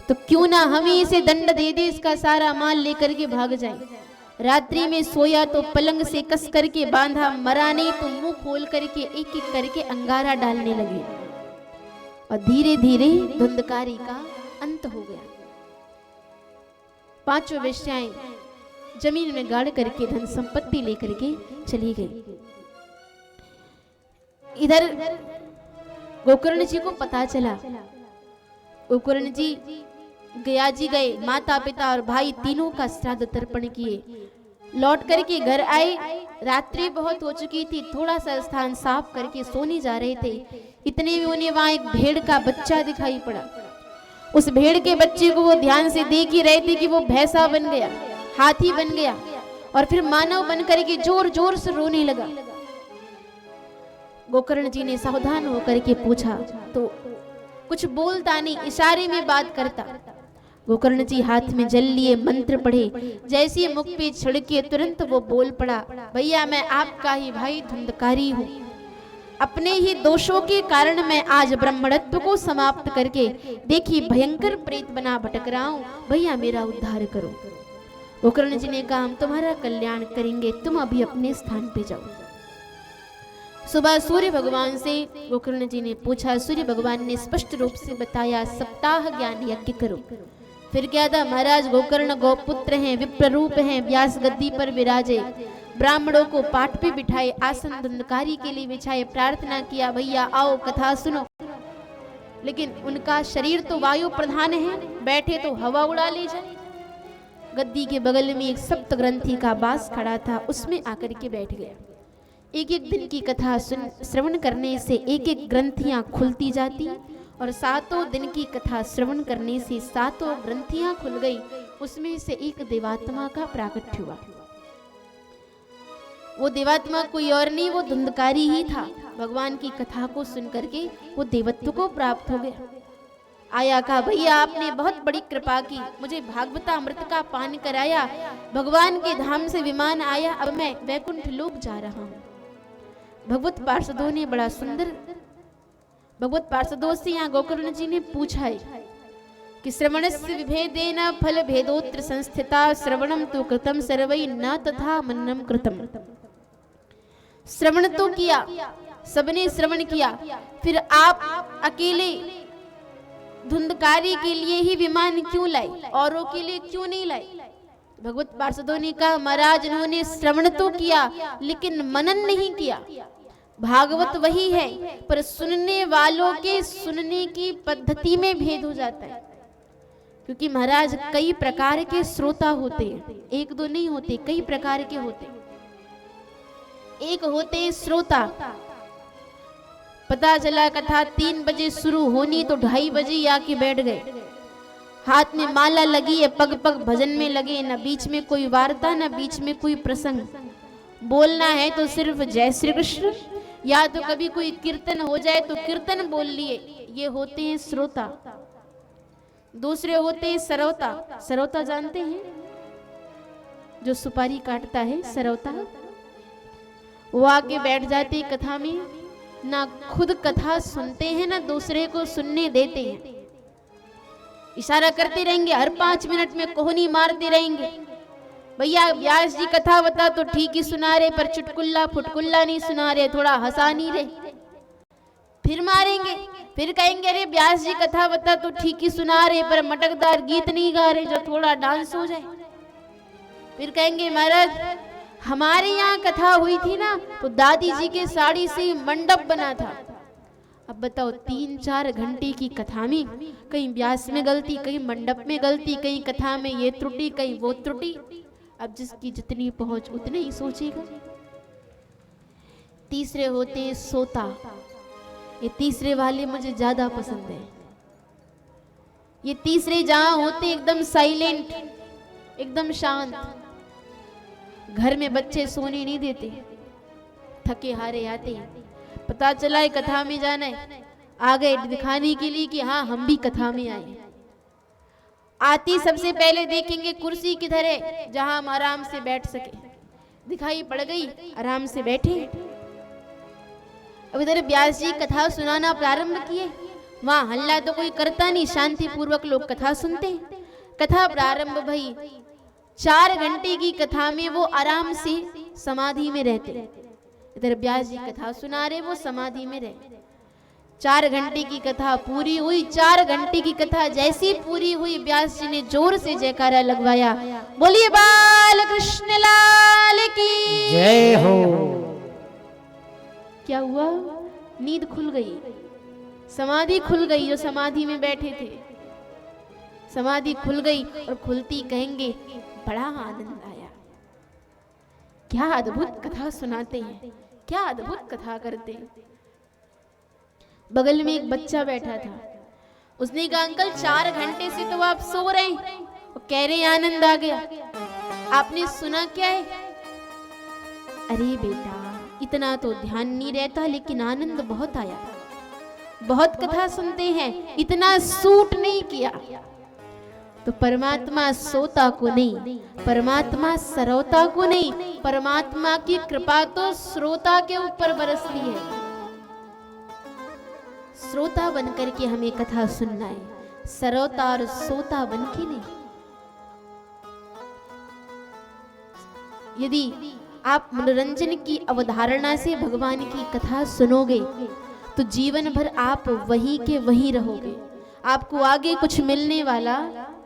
तो क्यों ना हम ही इसे दंड दे दे, इसका सारा माल लेकर के भाग जाए। रात्रि में सोया तो पलंग से कस करके बांधा, मरा नहीं तो मुंह खोल करके एक एक करके अंगारा डालने लगे और धीरे धीरे धुंधकारी का अंत हो गया। पांचों वेश्याएं जमीन में गाड़ करके धन संपत्ति लेकर के चली गई। इधर गोकर्ण जी को पता चला। गोकर्ण जी गया जी गए, माता पिता और भाई तीनों का श्राद्ध तर्पण किए, लौट करके घर आए। रात्रि बहुत हो चुकी थी, थोड़ा सा स्थान साफ करके सोने जा रहे थे, इतने में उन्हें वहां एक भेड़ का बच्चा दिखाई पड़ा। उस भेड़ के बच्चे को वो ध्यान से देख ही रहे थे कि वो भैंसा बन गया, हाथी बन गया और फिर मानव बन करके जोर जोर से रोने लगा। गोकर्ण जी ने सावधान होकर के पूछा तो कुछ बोलता नहीं, इशारे में बात करता। गोकर्ण जी हाथ में जल लिए मंत्र पढ़े, जैसे मुख पे छिड़के तुरंत वो बोल पड़ा, भैया मैं आपका ही भाई धुंधकारी हूँ, अपने ही दोषों के कारण मैं आज ब्राह्मणत्व को समाप्त करके देखिए भयंकर प्रेत बना भटक रहा हूँ, भैया मेरा उद्धार करो। गोकर्ण जी ने कहा हम तुम्हारा कल्याण करेंगे, तुम अभी अपने स्थान पे जाओ। सुबह सूर्य भगवान से गोकर्ण जी ने पूछा, सूर्य भगवान ने स्पष्ट रूप से बताया सप्ताह ज्ञान यज्ञ करो। फिर क्या था, महाराज गोकर्ण गौपुत्र हैं, विप्र रूप हैं, व्यास गद्दी पर विराजे, ब्राह्मणों को पाठ पे बिठाए, आसन धुंधकारी के लिए बिछाए, प्रार्थना किया भैया आओ कथा सुनो। लेकिन उनका शरीर तो वायु प्रधान है, बैठे तो हवा उड़ा ले जाए। गद्दी के बगल में एक सप्त ग्रंथि का बास खड़ा था, उसमें आकर के बैठ गया। एक एक दिन की कथा श्रवण करने से एक एक ग्रंथियां खुलती जाती और सातों दिन की कथा श्रवण करने से सातों ग्रंथियां खुल गई। उसमें से एक देवात्मा का प्राकट्य हुआ। वो देवात्मा कोई और नहीं, वो धुंधकारी ही था। भगवान की कथा को सुन करके वो देवत्व को प्राप्त हो गया। आया कहा भैया आपने बहुत बड़ी कृपा की, मुझे भागवता अमृत का पान कराया, भगवान के धाम से विमान आया, अब मैं वैकुंठ लोक जा रहा हूँ। भगवत पार्षदों ने बड़ा सुंदर, भगवत पार्षदों से यहाँ गोकर्ण जी ने पूछा है कि श्रवणस्य विभेदेन फल भेदोत्र संस्थिता, श्रवणम तो कृतम सर्वै न तथा मन्नम कृतम। श्रवण तो किया, सबने श्रवण किया, फिर आप अकेले धुंधकारी के लिए ही विमान क्यों लाई, औरों के लिए क्यों नहीं लाई? भगवत पार्षदों ने कहा महाराज इन्होंने श्रवण तो किया लेकिन मनन नहीं किया। भागवत वही है पर सुनने वालों के सुनने की पद्धति में भेद हो जाता है, क्योंकि महाराज कई प्रकार के श्रोता होते हैं, एक दो नहीं होते, कई प्रकार के होते हैं। एक होते हैं श्रोता, पता चला कथा 3 बजे शुरू होनी तो 2:30 बजे आके बैठ गए, हाथ में माला लगी है, पग पग भजन में लगे, न बीच में कोई वार्ता न बीच में कोई प्रसंग, बोलना है तो सिर्फ जय श्री कृष्ण, या तो कभी कोई कीर्तन हो जाए तो कीर्तन बोल लिए। ये होते हैं श्रोता। दूसरे होते हैं सरौता। सरौता जानते हैं, जो सुपारी काटता है सरौता, वो आके बैठ जाते कथा में, ना खुद कथा सुनते हैं ना दूसरे को सुनने देते हैं, इशारा करते रहेंगे, हर 5 मिनट में कोहनी मारते रहेंगे, भैया व्यास जी कथा बता तो ठीक ही सुना रहे पर चुटकुल्ला फुटकुल्ला नहीं सुना रहे, थोड़ा हंसा नहीं रहे, फिर मारेंगे, फिर कहेंगे अरे व्यास जी कथा बता तो ठीक ही सुना रहे पर मटकदार गीत नहीं गा रहे जो थोड़ा डांस हो जाए, फिर कहेंगे महाराज हमारे यहाँ कथा हुई थी ना तो दादी जी के साड़ी से मंडप बना था। अब बताओ 3-4 घंटे की कथा में कहीं व्यास में गलती, कहीं मंडप में गलती, कहीं कथा में ये त्रुटि, कहीं वो त्रुटि। अब जिसकी जितनी पहुंच उतने ही सोचेगा। तीसरे होते हैं सोता। ये तीसरे वाले मुझे ज्यादा पसंद है। ये तीसरे जहां होते एकदम साइलेंट, एकदम शांत, घर में बच्चे सोने नहीं देते, थके हारे आते हैं, पता चला है कथा में जाना है, आ गए दिखाने के लिए कि हाँ हम भी कथा में आए। आती सबसे पहले देखेंगे कुर्सी किधर है जहां हम आराम से बैठ सके, दिखाई पड़ गई, आराम से बैठे। अब इधर व्यास जी कथा सुनाना प्रारंभ किए, वहां हल्ला तो कोई करता नहीं, शांति पूर्वक लोग कथा सुनते। कथा प्रारंभ भई, 4 घंटे की कथा में वो आराम से समाधि में रहते। इधर व्यास जी कथा सुना रहे, वो समाधि में रहे। 4 घंटे की कथा पूरी हुई। 4 घंटे की कथा जैसी पूरी हुई, व्यास जी ने जोर से जयकारा लगवाया, बोलिए बाल कृष्ण लाल की जय हो। क्या हुआ? नींद खुल गई, समाधि खुल गई। जो समाधि में बैठे थे, समाधि खुल गई और खुलती कहेंगे बड़ा आनंद आया। क्या अद्भुत कथा सुनाते हैं, क्या अद्भुत कथा करते हैं। बगल में एक बच्चा बैठा था, उसने कहा अंकल 4 घंटे से तो आप सो रहे हैं। वो कह रहे आनंद आ गया। आपने सुना क्या है? अरे बेटा इतना तो ध्यान नहीं रहता, लेकिन आनंद बहुत आया। बहुत कथा सुनते हैं, इतना सूट नहीं किया। तो परमात्मा सोता को नहीं, परमात्मा सरौता को नहीं, परमात्मा की कृपा तो श्रोता के ऊपर बरसती है। श्रोता बनकर के हमें कथा सुनना है, सरौता और सोता बन के नहीं। यदि आप मनोरंजन की अवधारणा से भगवान की कथा सुनोगे तो जीवन भर आप वहीं के वहीं रहोगे, आपको आगे कुछ मिलने वाला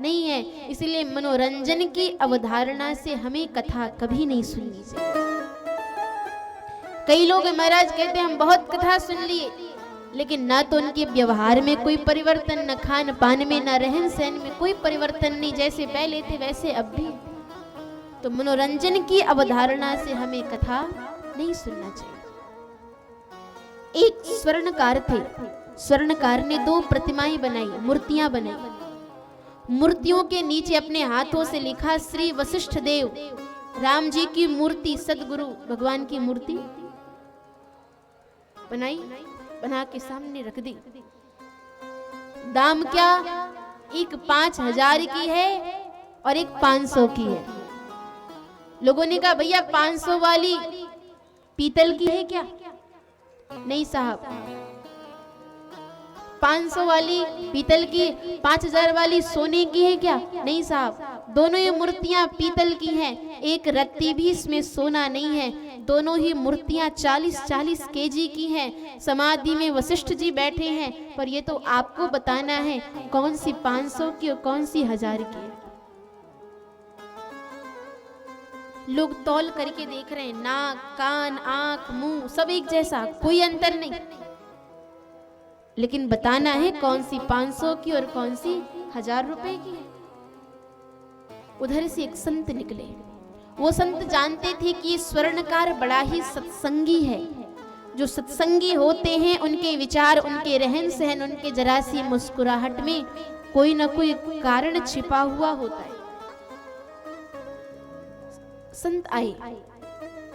नहीं है। इसलिए मनोरंजन की अवधारणा से हमें कथा कभी नहीं सुननी चाहिए। कई लोग महाराज कहते हैं हम बहुत कथा सुन लिए, लेकिन ना तो उनके व्यवहार में कोई परिवर्तन, न खान पान में, न रहन सहन में कोई परिवर्तन नहीं, जैसे पहले थे वैसे अब भी। तो मनोरंजन की अवधारणा से हमें कथा नहीं सुनना चाहिए। एक स्वर्णकार थे, स्वर्णकार ने 2 प्रतिमाएं बनाई, मूर्तियां बनाई। मूर्तियों के नीचे अपने हाथों से लिखा श्री वशिष्ठ देव। राम जी की मूर्ति, सदगुरु भगवान की मूर्ति बनाई, बना के सामने रख दी। दाम क्या? एक 5000 की है और एक 500 की है। लोगों ने कहा भैया 500 वाली पीतल की है क्या? नहीं साहब, 500 वाली पीतल की, 5000 वाली सोने की है क्या? नहीं साहब, दोनों ही मूर्तियां पीतल की हैं, एक रत्ती भी इसमें सोना नहीं है। दोनों ही मूर्तियां 40-40 केजी की हैं। समाधि में वशिष्ठ जी बैठे हैं, पर ये तो आपको बताना है कौन सी 500 की और कौन सी 1000 की है। लोग तौल करके देख रहे हैं, नाक, कान, आंख, मुंह सब एक जैसा, कोई अंतर नहीं, लेकिन बताना है कौन सी 500 की और कौन सी 1000 रुपए की है। उधर से एक संत निकले। वो संत जानते थे कि स्वर्णकार बड़ा ही सत्संगी है। जो सत्संगी होते हैं उनके विचार, उनके रहन सहन, उनके जरा सी मुस्कुराहट में कोई ना कोई कारण छिपा हुआ होता है। संत आए,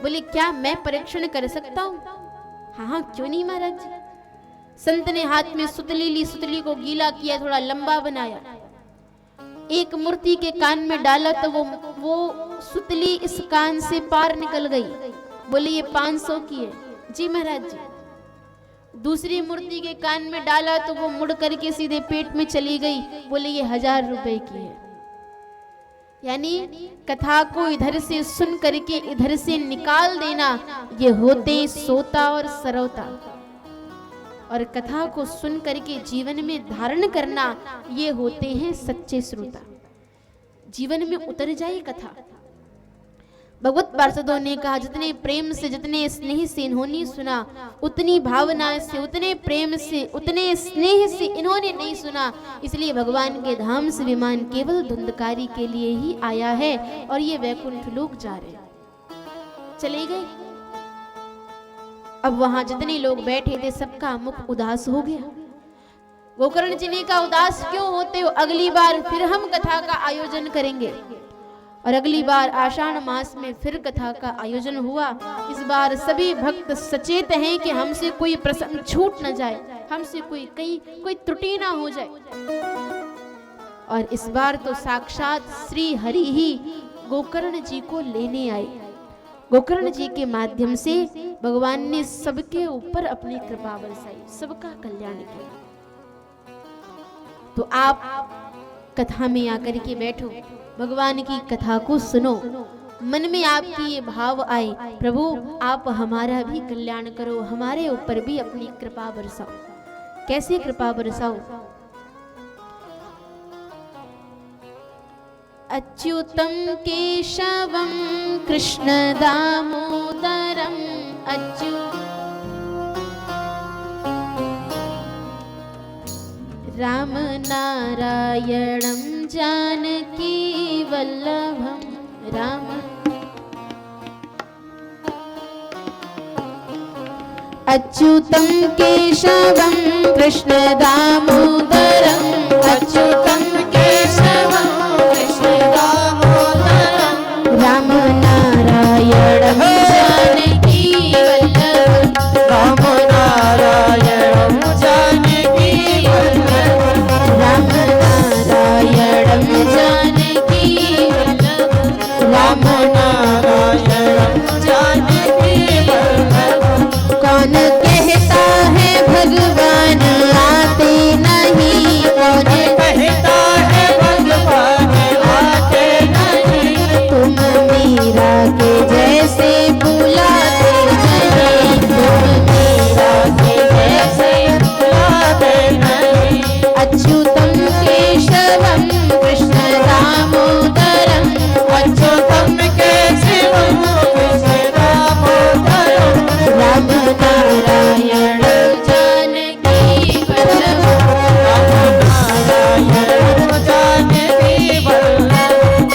बोले क्या मैं परीक्षण कर सकता हूँ? हाँ हाँ क्यों नहीं महाराज। संत ने हाथ में सुतली ली, सुतली को गीला किया, थोड़ा लंबा बनाया, एक मूर्ति के कान में डाला तो वो सुतली इस कान से पार निकल गई। बोले ये 500 की है। जी महाराज जी। दूसरी मूर्ति के कान में डाला तो वो मुड़ करके सीधे पेट में चली गई। बोले ये 1000 रुपए की है। यानी कथा को इधर से सुन करके इधर से निकाल देना, ये होते सोता और सरौता। और कथा को सुन करके जीवन में धारण करना, ये होते हैं सच्चे श्रोता। जीवन में उतर जाए कथा। भगवत पार्षदों ने कहा जितने प्रेम से, जितने स्नेह से इन्होंने सुना, उतनी भावना से, उतने प्रेम से, उतने स्नेह से इन्होंने नहीं सुना। इसलिए भगवान के धाम से विमान केवल धुंधकारी के लिए ही आया है और ये वैकुंठ लोक जा रहे हैं। चले गए। अब वहां जितने लोग बैठे थे सबका मुख उदास हो गया। गोकर्ण जी ने कहा उदास क्यों होते हो? अगली बार फिर हम कथा का आयोजन करेंगे। और अगली बार आषाढ़ मास में फिर कथा का आयोजन हुआ। इस बार सभी भक्त सचेत हैं कि हमसे कोई प्रसंग छूट न जाए, हमसे कोई त्रुटि ना हो जाए। और इस बार तो साक्षात श्री हरि ही गोकर्ण जी को लेने आए। गोकर्ण जी के माध्यम से भगवान ने सबके ऊपर अपनी कृपा बरसाई, सबका कल्याण किया। तो आप कथा में आकर के बैठो, भगवान की कथा को सुनो, मन में आपकी ये भाव आए, प्रभु आप हमारा भी कल्याण करो, हमारे ऊपर भी अपनी कृपा बरसाओ। कैसे कृपा बरसाओ? अच्युतम केशवम कृष्ण दामोदरम राम नारायणं जानकी वल्लभं राम। अच्युतं केशवं कृष्ण दामोदरं अच्युतं केशवं कृष्ण दामोदरं राम नारायणं जानकी वल्लभं राम नारायणं जानकी वल्लभं राम नारायणं जानकी वल्लभं राम नारायणं जानकी वल्लभं। कौन कहता है भगवान आते नहीं, कौन कहता है भगवान आते नहीं, तुम मीरा के जैसे बुलाते नहीं, तुम मीरा के जैसे बुलाते नहीं। अच्युतं केशवं कृष्ण दामोदरं अच्युतं केशवं कृष्ण दामोदरं राम नारायणं जानकी वल्लभं राम नारायणं जानकी वल्लभं।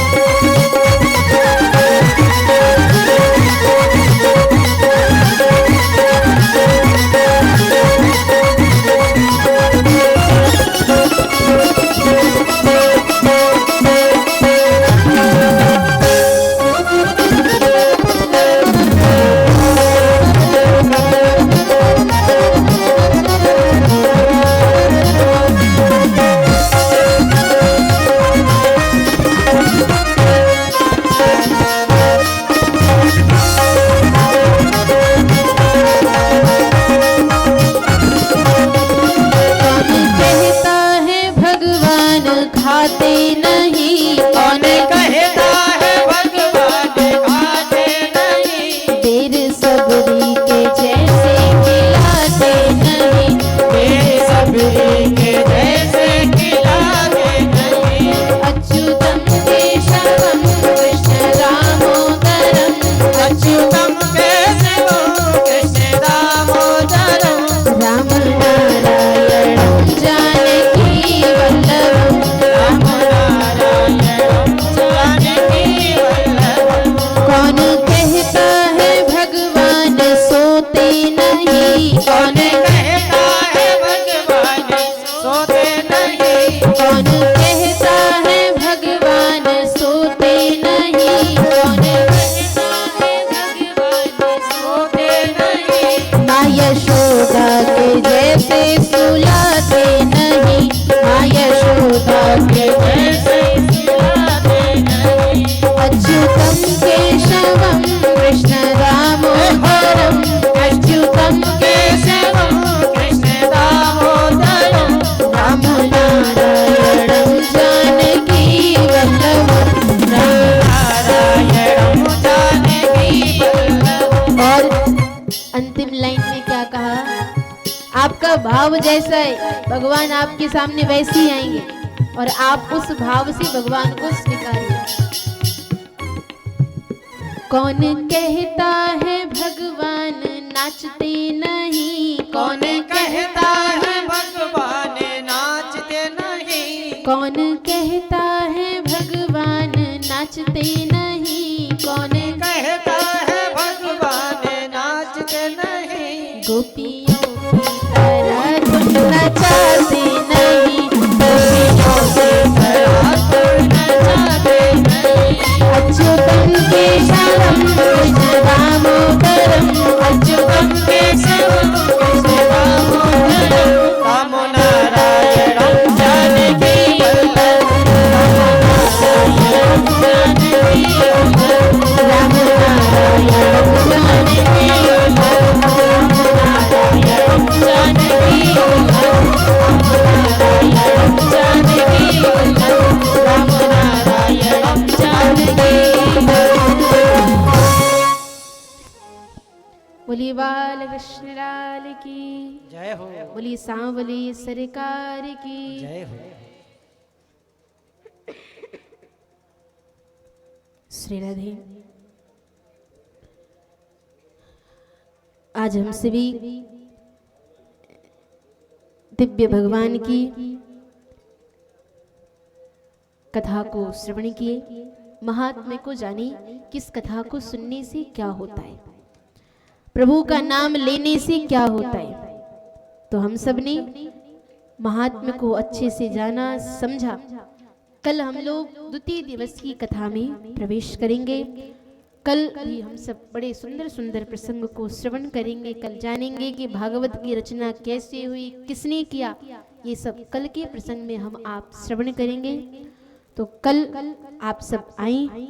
कौन कहता है भगवान खाते नहीं, कौन कहता है भगवान खाते नहीं, देर सबरी के जैसे खिलाते नहीं, वे सबरी के जैसे खिलाते नहीं। अच्युतं केशवं कृष्ण दामोदरं अच्युतं केशवं कृष्ण दामोदरं राम नारायणं जानकी वल्लभं राम नारायणं जानकी वल्लभं। कौन कहता है भगवान सोते नहीं, कौन कहता है भगवान सोते नहीं, कौन कहता है भगवान सोते नहीं, कौन कहता है भगवान सोते नहीं। माँ यशोदा के जैसे सुलाते नहीं, माँ यशोदा के जैसे सुलाते नहीं। अच्युतं केशवं कृष्ण दामोदरं अच्युतं केशवं कृष्ण दामोदरं राम नारायणं जानकी वल्लभं नारायणं जानकी वल्लभं। और अंतिम लाइन में क्या कहा? आपका भाव जैसा है भगवान आपके सामने वैसे ही आएंगे और आप उस भाव से भगवान को स्वीकारिए। कौन कहता है भगवान नाचते नहीं, कौन कहता है भगवान नाचते नहीं, कौन कहता है भगवान नाचते नहीं, कौन कहता है भगवान नाचते नहीं। गोपियों की तरह तुम नचाते नहीं, गोपियों की तरह तुम नचाते नहीं। अच्युतं केशवं कृष्ण दामोदरं अच्युतं केशवं कृष्ण दामोदरं राम नारायणं जानकी वल्लभं राम नारायणं जानकी वल्लभं। जानकी वल्लभं। बोलिए बाल कृष्ण लाल की जय हो बोलिए सांवली सरकार की जय हो। श्री राधे। आज हम सभी दिव्य भगवान की कथा को श्रवण किए, महात्म्य को जाने, किस कथा को सुनने से क्या होता है, प्रभु का नाम लेने से क्या होता है। तो हम सब ने महात्म्य को अच्छे से जाना, समझा। कल हम लोग द्वितीय दिवस की कथा में प्रवेश करेंगे। कल भी हम सब बड़े सुंदर सुंदर प्रसंग को श्रवण करेंगे। कल जानेंगे कि भागवत की रचना कैसे हुई, किसने किया, ये सब कल के प्रसंग में हम आप श्रवण करेंगे। तो कल आप सब आए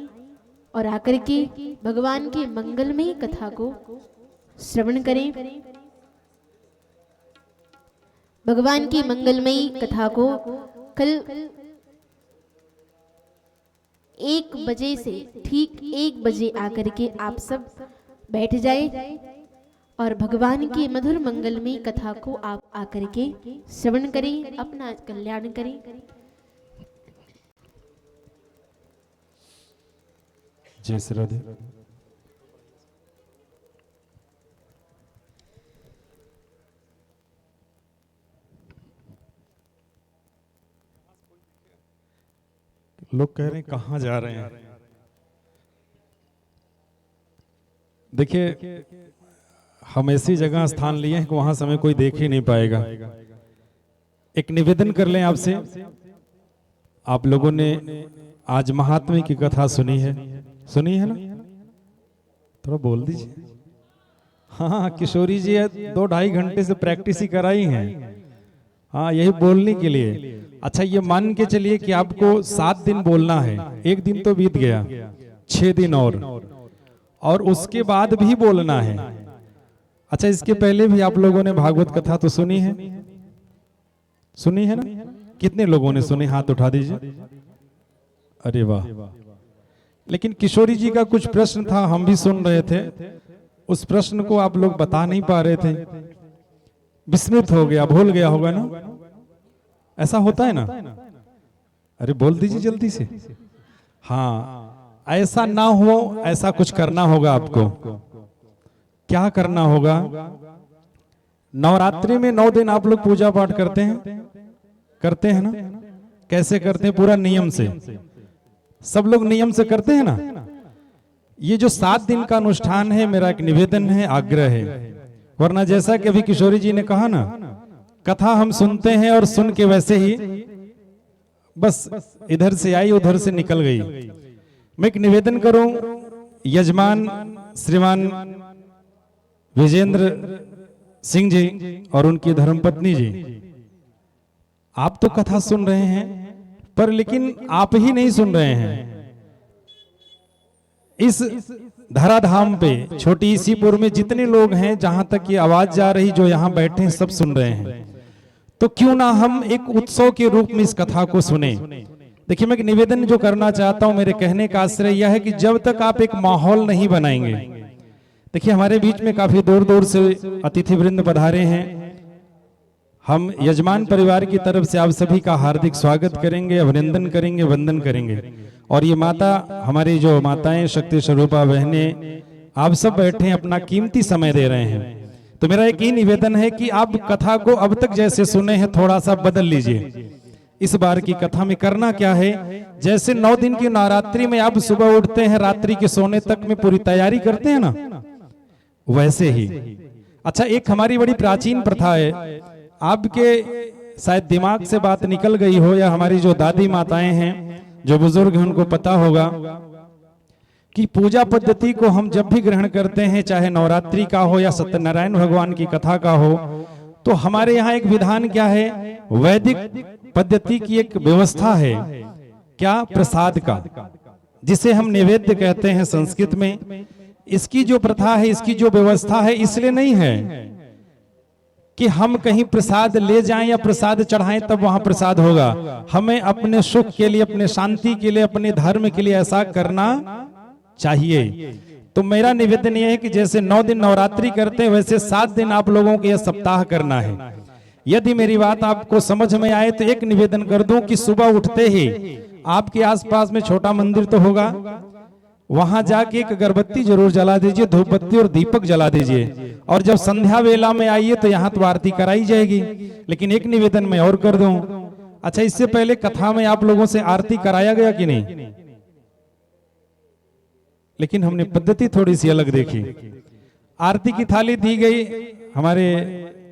और आकर के भगवान के मंगलमयी कथा को श्रवण करें। भगवान की मंगलमयी कथा को कल 1 बजे से ठीक 1 बजे आकर के आप सब बैठ जाए और भगवान की मधुर मंगलमयी कथा को आप आकर के श्रवण करें, अपना कल्याण करें। जय श्री राधे। लोग कह रहे हैं कहाँ जा रहे हैं। देखिए, हम ऐसी जगह स्थान लिए हैं कि वहां से हमें कोई देख ही नहीं पाएगा। एक निवेदन कर लें आपसे, आप लोगों ने आज महात्म्य की कथा सुनी है ना? थोड़ा बोल दीजिए। हाँ, किशोरी जी 2-2.5 घंटे से प्रैक्टिस ही कराई है। हाँ, यही बोलने के लिए। अच्छा, ये मान के चलिए कि आपको 7 दिन बोलना है। 1 दिन तो बीत गया, 6 दिन और उसके बाद भी बोलना है। अच्छा, इसके पहले भी आप लोगों ने भागवत कथा तो सुनी है ना? कितने लोगों ने सुनी? हाथ उठा दीजिए। अरे वाह। लेकिन किशोरी जी का कुछ प्रश्न था, हम भी सुन रहे थे। उस प्रश्न को आप लोग बता नहीं पा रहे थे, विस्मृत हो गया, भूल गया होगा ना? ऐसा होता है ना? अरे बोल दीजिए जल्दी से। हाँ, ऐसा ना हो, ऐसा कुछ करना होगा आपको। क्या करना होगा? नवरात्रि में 9 दिन आप लोग पूजा पाठ करते हैं ना? कैसे करते हैं? पूरा नियम से। सब लोग नियम से करते हैं ना? ये जो 7 दिन का अनुष्ठान है, मेरा एक निवेदन है, आग्रह है। वरना जैसा कि अभी किशोरी जी ने कहा ना, कथा हम सुनते हैं और सुन के वैसे ही बस इधर से आई उधर से निकल गई। मैं एक निवेदन करूं, यजमान श्रीमान विजेंद्र सिंह जी और उनकी धर्मपत्नी जी, आप तो कथा सुन रहे हैं, पर लेकिन आप ही नहीं सुन रहे हैं। इस धराधाम पे छोटी इसीपुर में जितने लोग हैं, जहां तक ये आवाज जा रही, जो यहाँ बैठे हैं, सब सुन रहे हैं। तो क्यों ना हम एक उत्सव के रूप में इस कथा को सुने। देखिए, मैं एक निवेदन जो करना चाहता हूं, मेरे कहने का आश्रय यह है कि जब तक आप एक माहौल नहीं बनाएंगे, देखिए हमारे बीच में काफी दूर दूर से अतिथि वृंद पधारे हैं। हम यजमान परिवार की तरफ से आप सभी का हार्दिक स्वागत करेंगे, अभिनंदन करेंगे, वंदन करेंगे। और ये माता, हमारी जो माताएं, शक्ति स्वरूपा बहनें, आप सब बैठे हैं, अपना कीमती समय दे रहे हैं। तो मेरा एक ही निवेदन है कि आप कथा को अब तक जैसे सुने हैं, थोड़ा सा बदल लीजिए। इस बार की कथा में करना क्या है, जैसे 9 दिन की नवरात्रि में आप सुबह उठते हैं, रात्रि के सोने तक में पूरी तैयारी करते हैं ना, वैसे ही। अच्छा, एक हमारी बड़ी प्राचीन प्रथा है, आपके शायद दिमाग से बात निकल गई हो, या हमारी जो दादी माताएं हैं, जो बुजुर्ग हैं, उनको पता होगा कि पूजा पद्धति को हम जब भी ग्रहण करते हैं, चाहे नवरात्रि का हो या सत्यनारायण भगवान की कथा का हो, तो हमारे यहाँ एक विधान क्या है, वैदिक पद्धति की एक व्यवस्था है। क्या? प्रसाद का, जिसे हम नैवेद्य कहते हैं संस्कृत में। इसकी जो प्रथा है, इसकी जो व्यवस्था है, इसलिए नहीं है कि हम कहीं प्रसाद ले जाएं या प्रसाद चढ़ाएं तब वहां प्रसाद होगा। हमें अपने सुख के लिए, अपने शांति के लिए, अपने धर्म के लिए ऐसा करना चाहिए। तो मेरा निवेदन यह है कि जैसे 9 दिन नवरात्रि करते हैं वैसे 7 दिन आप लोगों को यह सप्ताह करना है। यदि मेरी बात आपको समझ में आए तो एक निवेदन कर दूं कि सुबह उठते ही आपके आसपास में छोटा मंदिर तो होगा, वहां जाके एक अगरबत्ती जरूर जला दीजिए, धूप बत्ती और दीपक जला दीजिए, और जब संध्या वेला में आइए तो यहाँ तो आरती कराई जाएगी। लेकिन एक निवेदन मैं और कर दूं, अच्छा इससे पहले कथा में आप लोगों से आरती कराया गया कि नहीं? लेकिन हमने पद्धति थोड़ी सी अलग देखी। आरती की थाली दी गई, हमारे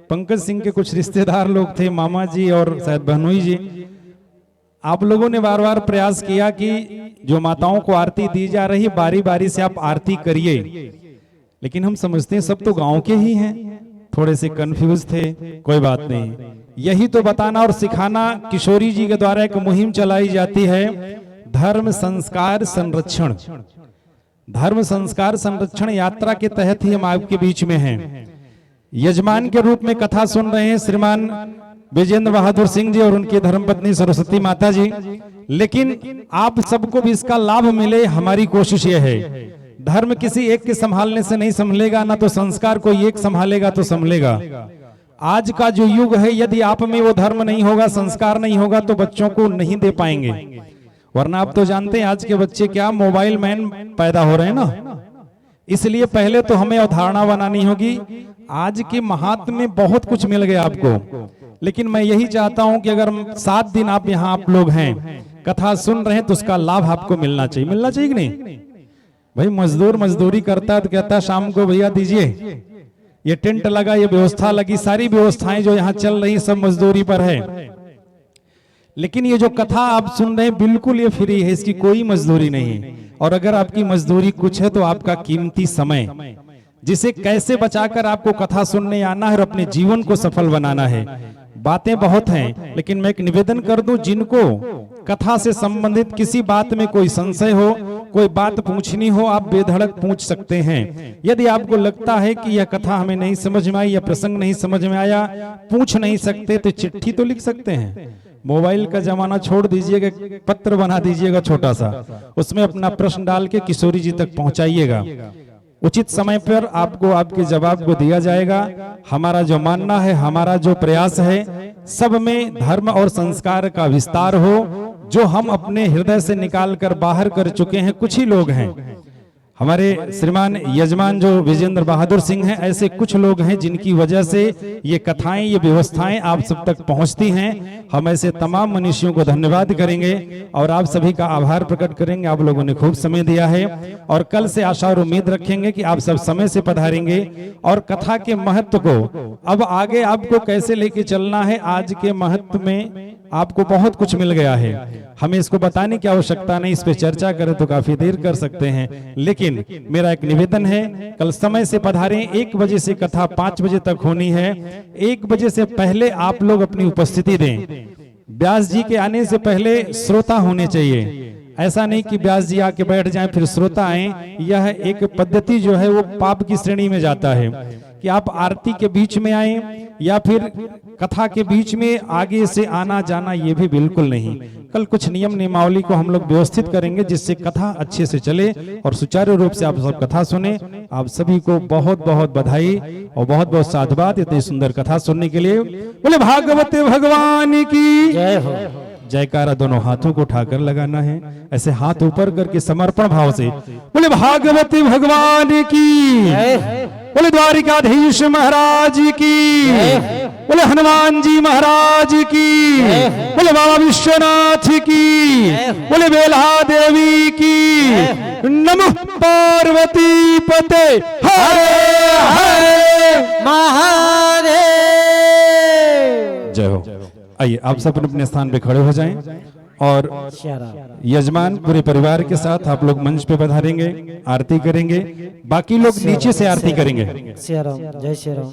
पंकज सिंह के कुछ रिश्तेदार लोग थे, मामा जी और शायद बहनोई जी, आप लोगों ने बार बार प्रयास किया कि जो माताओं को आरती दी जा रही बारी बारी से आप आरती करिए। लेकिन हम समझते हैं सब तो गांव के ही हैं, थोड़े से कंफ्यूज थे, कोई बात नहीं। यही तो बताना और सिखाना किशोरी जी के द्वारा एक मुहिम चलाई जाती है, धर्म संस्कार संरक्षण। धर्म संस्कार संरक्षण यात्रा के तहत ही हम आपके बीच में हैं। यजमान के रूप में कथा सुन रहे हैं श्रीमान विजेंद्र बहादुर सिंह जी और उनकी धर्मपत्नी सरस्वती माता जी। लेकिन आप सबको भी इसका लाभ मिले, हमारी कोशिश यह है। धर्म किसी एक के संभालने से नहीं संभलेगा, ना तो संस्कार कोई एक संभालेगा तो संभलेगा। आज का जो युग है, यदि आप में वो धर्म नहीं होगा, संस्कार नहीं होगा, तो बच्चों को नहीं दे पाएंगे। वरना आप तो जानते हैं आज के बच्चे क्या मोबाइल मैन पैदा हो रहे हैं ना। इसलिए पहले तो हमें अवधारणा बनानी होगी। आज के महात्म में बहुत कुछ मिल गया आपको, लेकिन मैं यही चाहता हूं कि अगर 7 दिन आप यहाँ आप लोग हैं, कथा सुन रहे हैं, तो उसका लाभ आपको मिलना चाहिए। मिलना चाहिए कि नहीं भाई? मजदूर मजदूरी करता है तो कहता है शाम को भैया दीजिए, ये टेंट लगा, ये व्यवस्था लगी, सारी व्यवस्थाएं जो यहाँ चल रही सब मजदूरी पर है। लेकिन ये जो कथा आप सुन रहे हैं बिल्कुल ये फ्री है, इसकी कोई मजदूरी नहीं। और अगर आपकी मजदूरी कुछ है तो आपका कीमती समय, जिसे कैसे बचाकर आपको कथा सुनने आना है और अपने जीवन को सफल बनाना है। बातें बहुत हैं, लेकिन मैं एक निवेदन कर दूं, जिनको कथा से संबंधित किसी बात में कोई संशय हो, कोई बात पूछनी हो, आप बेधड़क पूछ सकते हैं। यदि आपको लगता है कि यह कथा हमें नहीं समझ में आई, यह प्रसंग नहीं समझ में आया, पूछ नहीं सकते, तो चिट्ठी तो लिख सकते हैं। मोबाइल का जमाना छोड़ दीजिएगा, पत्र बना दीजिएगा छोटा सा, उसमें अपना प्रश्न डाल के किशोरी जी तक पहुंचाइएगा। उचित समय पर आपको आपके जवाब को दिया जाएगा। हमारा जो मानना है, हमारा जो प्रयास है, सब में धर्म और संस्कार का विस्तार हो, जो हम अपने हृदय से निकाल कर बाहर कर चुके हैं। कुछ ही लोग हैं, हमारे श्रीमान यजमान जो विजेंद्र बहादुर सिंह हैं, ऐसे कुछ लोग हैं जिनकी वजह से ये कथाएं, ये व्यवस्थाएं आप सब तक पहुंचती हैं। हम ऐसे तमाम मनुष्यों को धन्यवाद करेंगे और आप सभी का आभार प्रकट करेंगे। आप लोगों ने खूब समय दिया है और कल से आशा और उम्मीद रखेंगे कि आप सब समय से पधारेंगे और कथा के महत्व को अब आगे आपको कैसे लेके चलना है, आज के महत्व में आपको बहुत कुछ मिल गया है। हमें इसको बताने की आवश्यकता नहीं, इस पे चर्चा करें तो काफी देर कर सकते हैं। लेकिन मेरा एक निवेदन है, कल समय से पधारें। 1 बजे से कथा 5 बजे तक होनी है। 1 बजे से पहले आप लोग अपनी उपस्थिति दें। व्यास जी के आने से पहले श्रोता होने चाहिए। ऐसा नहीं कि व्यास जी आके बैठ जाएं फिर श्रोता आए। यह एक पद्धति जो है वो पाप की श्रेणी में जाता है कि आप आरती के बीच में आए या फिर कथा के बीच में आगे से आना जाना, ये भी बिल्कुल नहीं। कल कुछ नियम नियमावली को हम लोग व्यवस्थित करेंगे जिससे कथा अच्छे से चले और सुचारू रूप से आप सब कथा सुने। आप सभी को बहुत बहुत बधाई और बहुत बहुत साधुवाद इतनी सुंदर कथा सुनने के लिए। बोले भागवत भगवान की जय हो। जयकारा दोनों हाथों को उठाकर लगाना है, ऐसे हाथ ऊपर करके समर्पण भाव से। बोले भागवत भगवान की, बोले द्वारिकाधीश महाराज की, बोले हनुमान जी महाराज की, बोले बाबा विश्वनाथ की, बोले बेला देवी की। नमः पार्वती पते हरे हरे महादेव। जय हो। आइए आप सब अपने स्थान पे खड़े हो जाएं और यजमान पूरे परिवार के साथ आप लोग मंच पे पधारेंगे, आरती करेंगे। बाकी लोग नीचे से आरती करेंगे। श्री राम, जय श्री राम।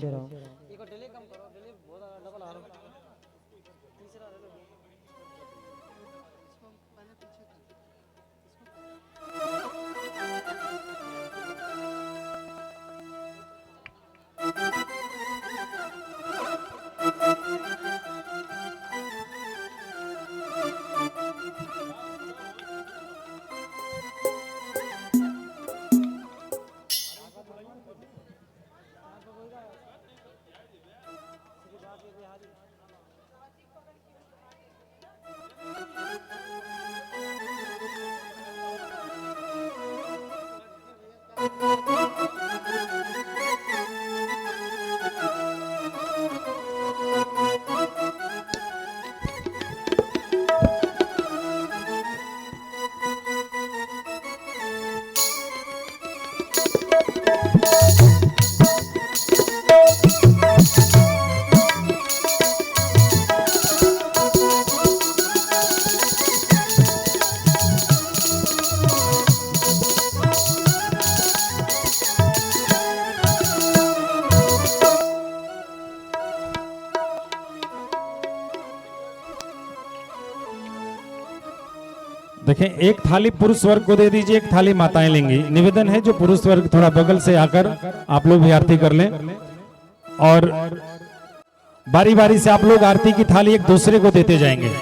देखें, एक थाली पुरुष वर्ग को दे दीजिए, एक थाली माताएं लेंगी। निवेदन है जो पुरुष वर्ग थोड़ा बगल से आकर आप लोग भी आरती कर लें, और बारी बारी से आप लोग आरती की थाली एक दूसरे को देते जाएंगे।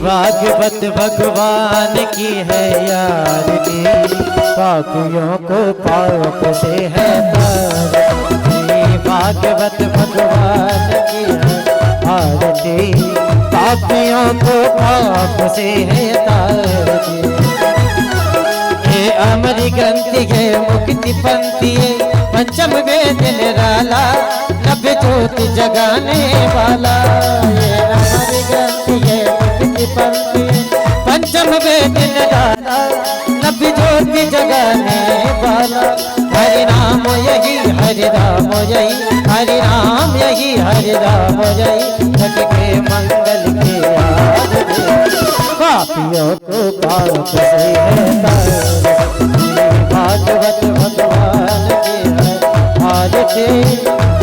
भागवत भगवान की है यारी, पापियों को पाप से है तार। श्री भागवत भगवान की है आरती, पापियों को पाप से है तार। ये अमर ग्रंथि है मुक्ति पंथी, पंचम वेद निराला, नभ ज्योति जगाने वाला। ये अमर ग्रंथि है पंचम वेद निराला, नभ ज्योति जगाने वाला। हरि नाम यही हरि राम यही, हरि राम यही हरि राम यही, जग के मंगल के आरती, पापियों को पाप से है तार। भागवत भगवान की है आरती,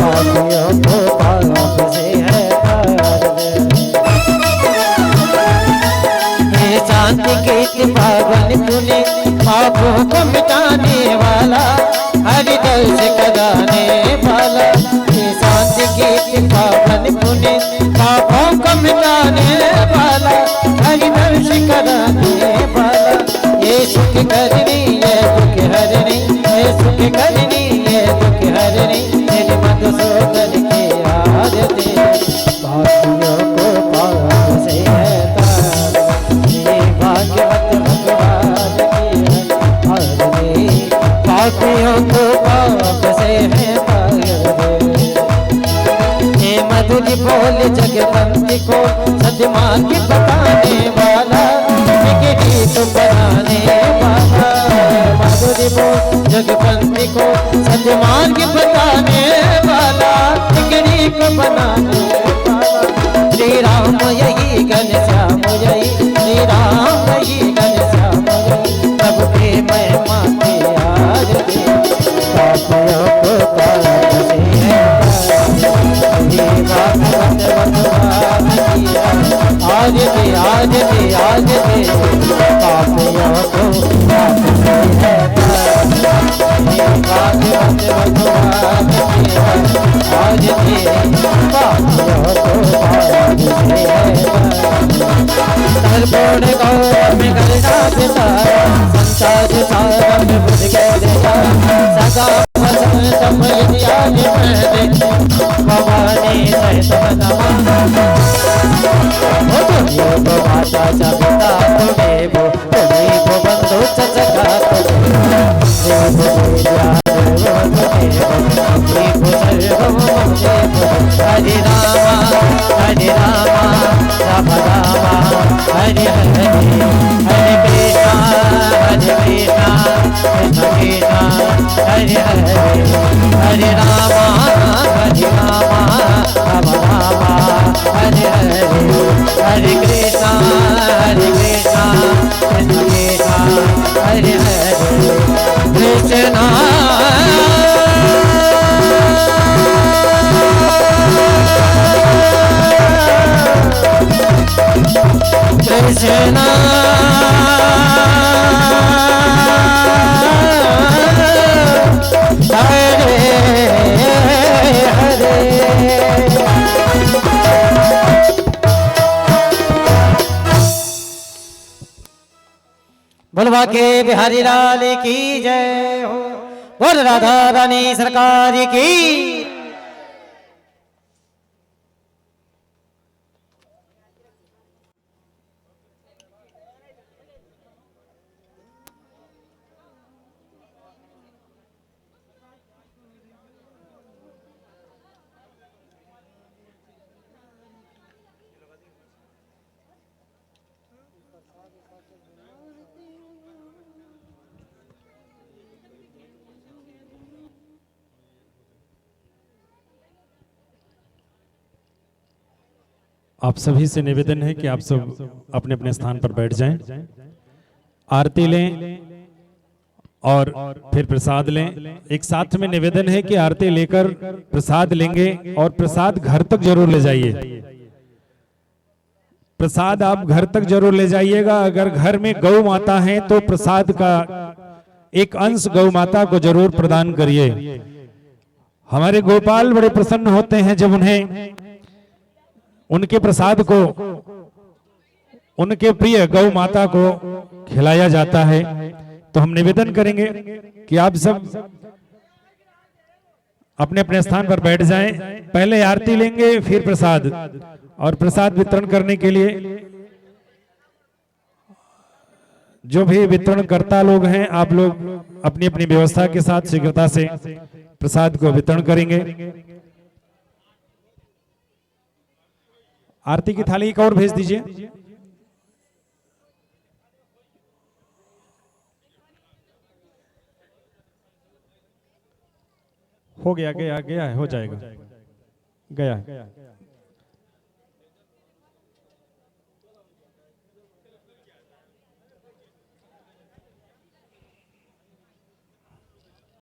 पापियों को पाप से है तार। शांति के पावन तूने, पापों को मिटाने वाला, हरि दर्श कराने वाला। ये शांति के पावन तूने, पापों को मिटाने वाला, हरि दर्श कराने वाला। ये सुख करनी ये दुख हरनी, ये सुख करनी ये दुख हरनी, तेरे मधुसूदन के आरती, पापियों को पाप से है तार। भागवत भगवान की है आरती, पापियों को पाप से है तार। हे मधुर बोल जगवंती को, सतमार्ग बताने वाला, गीत बनाने वाला। मधुर बोल जगवंती को, सतमार्ग बताने वाला, गीत बनाने वाला। श्री राम यही घनश्याम यही, श्री राम यही घनश्याम यही, सबके महिमा के आरती, पापियों को पाप से है तार। भागवत भगवान की आरती आरती आरती, पापियों को पाप से है तार। भागवत भगवान की आरती, पापियों को पाप से है तार। सर्वोण गौर में करना पिता, संसार सारा में बुझ गए सदा वसंतम इत्यादि में भवानी सहित नमः। योग माता च पिता तुमेव, तुमेव बंधु च सखा तुमेव, देव देव तुमेव, सर्वं ममेव। हरि रामा हरि रामा राम रामा हरि हरि, हरि कृष्णा हरि कृष्णा कृष्ण कृष्णा हरि हरि, हरि रामा राम रामा हरि हरि, हरि कृष्णा कृष्ण कृष्णा हरि हरि। कृष्णा कृष्णा हरे हरे। बोलवा के बिहारी लाल की जय हो, बोल राधा रानी सरकार की। आप सभी से निवेदन है कि आप सब अपने अपने स्थान पर बैठ जाएं, आरती लें और फिर प्रसाद लें। एक साथ में निवेदन है कि आरती लेकर प्रसाद लेंगे और प्रसाद घर तक जरूर ले जाइए। प्रसाद आप घर तक जरूर ले जाइएगा। अगर घर में गौ माता है तो प्रसाद का एक अंश गौ माता को जरूर प्रदान करिए। हमारे गोपाल बड़े प्रसन्न होते हैं जब उन्हें उनके प्रसाद को उनके प्रिय गौ माता को खिलाया जाता है। तो हम निवेदन करेंगे कि आप सब अपने अपने स्थान पर बैठ जाएं। पहले आरती लेंगे फिर प्रसाद, और प्रसाद वितरण करने के लिए जो भी वितरण करता लोग हैं, आप लोग अपनी अपनी व्यवस्था के साथ शीघ्रता से प्रसाद को वितरण करेंगे। आरती की थाली एक और भेज दीजिए। हो गया, गया गया है, हो जाएगा, गया है।